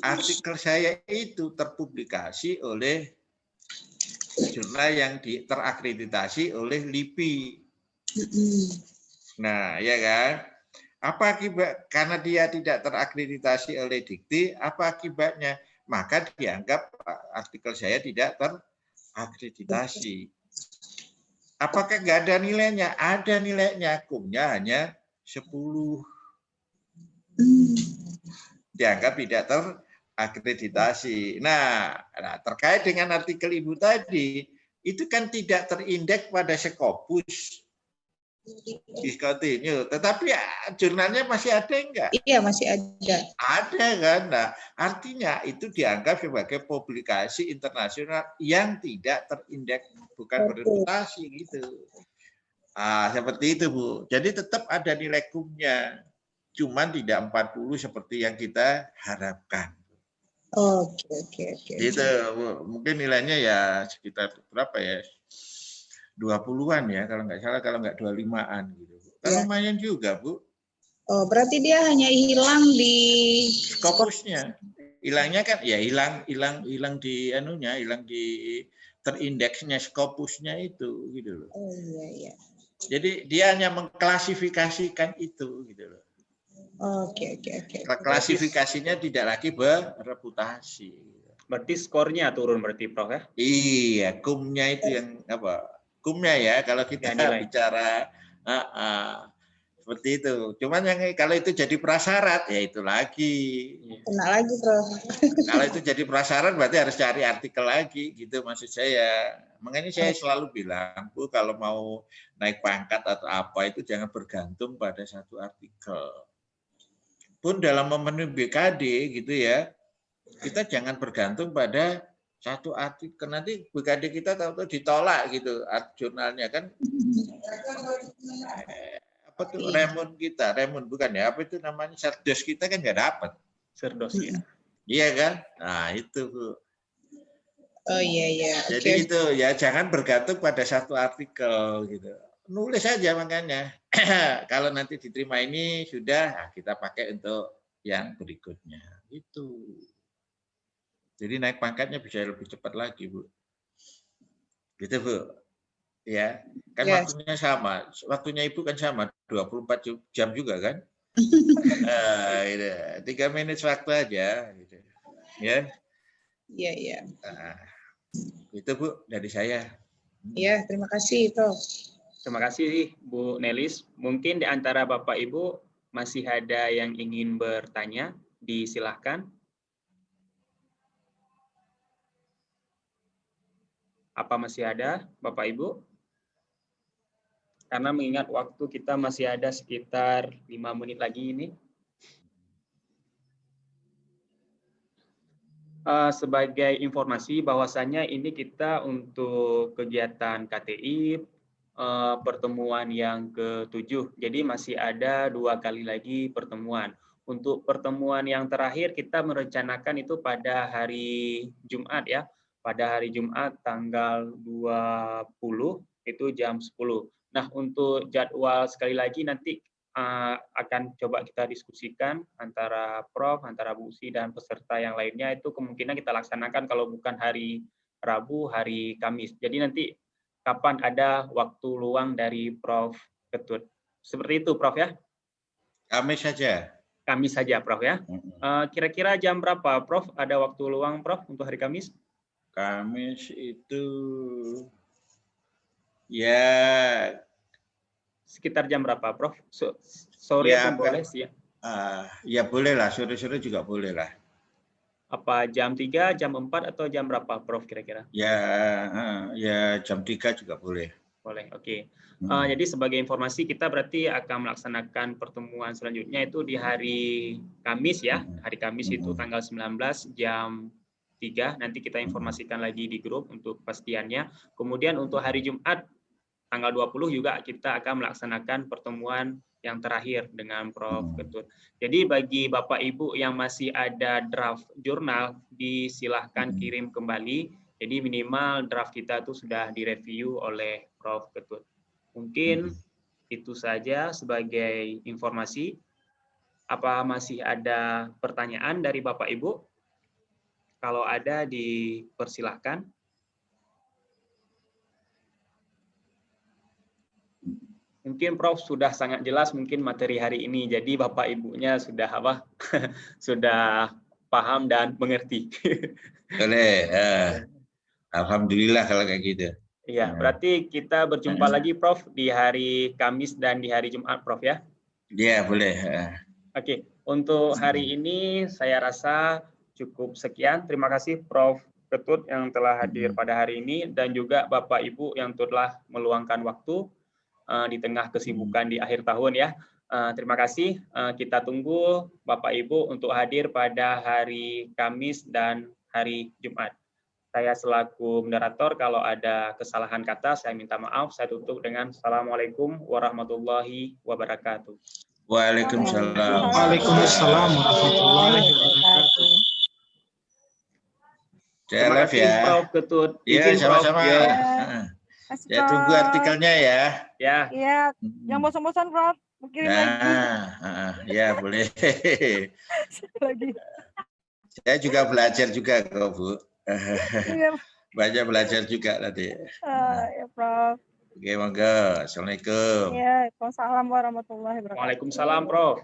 artikel saya itu terpublikasi oleh jurnal yang terakreditasi oleh LIPI. Nah, ya kan, apa akibat karena dia tidak terakreditasi oleh Dikti? Apa akibatnya? Maka dianggap artikel saya tidak terakreditasi. Apakah nggak ada nilainya? Ada nilainya, kumnya hanya 10. Dianggap tidak terakreditasi. Nah, terkait dengan artikel Ibu tadi, itu kan tidak terindeks pada Scopus. Discontinue. Tetapi jurnalnya masih ada enggak? Iya, masih ada. Ada kan? Nah, artinya itu dianggap sebagai publikasi internasional yang tidak terindeks, bukan berreputasi gitu. Seperti itu Bu. Jadi tetap ada nilai kumnya. Cuman tidak 40 seperti yang kita harapkan. Oke. Gitu, Bu. Mungkin nilainya ya sekitar berapa ya? 20-an ya, kalau nggak salah, kalau nggak 25-an gitu. Kan lumayan juga, Bu. Oh, berarti dia hanya hilang di Scopusnya. Hilangnya kan ya hilang di hilang di terindeksnya Scopusnya itu gitu loh. Oh iya. Jadi dia hanya mengklasifikasikan itu gitu loh. Oke. Klasifikasinya tidak lagi berreputasi. Berarti skornya turun berarti Prof ya? Iya, kumnya itu yang apa? Kumnya ya kalau kita bicara seperti itu. Cuman yang kalau itu jadi prasyarat ya itu lagi. Kena lagi Prof. Kalau itu jadi prasyarat berarti harus cari artikel lagi gitu maksud saya. Makanya saya selalu bilang Bu, kalau mau naik pangkat atau apa itu jangan bergantung pada satu artikel. Pun dalam memenuhi BKD gitu ya, kita jangan bergantung pada satu artikel, nanti BKD kita tahu-tahu ditolak gitu jurnalnya kan apa tuh remun kita, remun bukan ya? Apa itu namanya serdos kita kan nggak dapat. Serdos ya. Iya kan? Nah itu Bu. Oh iya. Jadi itu ya jangan bergantung pada satu artikel gitu. Nulis saja makanya. Kalau nanti diterima ini sudah, nah kita pakai untuk yang berikutnya. Itu. Jadi naik pangkatnya bisa lebih cepat lagi Bu. Gitu Bu. Ya, kan waktunya sama. Waktunya Ibu kan sama, 24 jam juga kan? 3 menit waktu aja gitu. Ya. Iya. Itu Bu dari saya. Iya, terima kasih Prof. Terima kasih Bu Nelis. Mungkin di antara Bapak Ibu masih ada yang ingin bertanya, disilahkan. Apa masih ada Bapak Ibu? Karena mengingat waktu kita masih ada sekitar 5 menit lagi ini. Sebagai informasi bahwasannya ini kita untuk kegiatan KTI pertemuan yang ke-7. Jadi masih ada 2 kali lagi pertemuan. Untuk pertemuan yang terakhir kita merencanakan itu pada hari Jumat ya. Pada hari Jumat tanggal 20 itu jam 10. Nah, untuk jadwal sekali lagi nanti akan coba kita diskusikan antara Prof, antara Bu Usi dan peserta yang lainnya, itu kemungkinan kita laksanakan kalau bukan hari Rabu, hari Kamis. Jadi nanti kapan ada waktu luang dari Prof Ketut. Seperti itu Prof ya? Kamis saja. Kamis saja Prof ya. Kira-kira jam berapa Prof ada waktu luang Prof untuk hari Kamis? Kamis itu ya sekitar jam berapa Prof? Sore ya, pun boleh sih ya? Ya boleh lah, sore-sore juga boleh lah. Apa jam 3, jam 4 atau jam berapa Prof kira-kira? Ya jam 3 juga boleh. Boleh, oke. Jadi sebagai informasi kita berarti akan melaksanakan pertemuan selanjutnya itu di hari Kamis ya. Hari Kamis itu tanggal 19 jam 3. Nanti kita informasikan lagi di grup untuk kepastiannya. Kemudian untuk hari Jumat tanggal 20 juga kita akan melaksanakan pertemuan yang terakhir dengan Prof Ketut. Jadi bagi Bapak Ibu yang masih ada draft jurnal, disilahkan kirim kembali. Jadi minimal draft kita itu sudah direview oleh Prof Ketut. Mungkin itu saja sebagai informasi. Apa masih ada pertanyaan dari Bapak Ibu? Kalau ada, dipersilahkan. Mungkin Prof sudah sangat jelas mungkin materi hari ini, jadi Bapak Ibunya sudah sudah paham dan mengerti. Boleh. Alhamdulillah kalau kayak gitu. Iya, berarti kita berjumpa lagi Prof di hari Kamis dan di hari Jumat Prof ya? Iya, boleh. Oke, untuk hari ini saya rasa cukup sekian. Terima kasih Prof Ketut yang telah hadir pada hari ini dan juga Bapak Ibu yang telah meluangkan waktu di tengah kesibukan di akhir tahun ya. Terima kasih. Kita tunggu Bapak Ibu untuk hadir pada hari Kamis dan hari Jumat. Saya selaku moderator, kalau ada kesalahan kata saya minta maaf. Saya tutup dengan Assalamualaikum warahmatullahi wabarakatuh. Waalaikumsalam. Waalaikumsalam warahmatullahi wabarakatuh. Terima kasih Prof Ketut. Iya, sama-sama. Ya, tunggu artikelnya ya. Ya. Iya, yang bosan-bosan Prof, kirim lagi. Ya boleh. Lagi. Saya juga belajar juga kok Bu. Iya. Banyak belajar juga tadi. Ya Prof. Oke, monggo. Assalamualaikum. Iya, Waalaikumsalam warahmatullahi wabarakatuh. Waalaikumsalam Prof.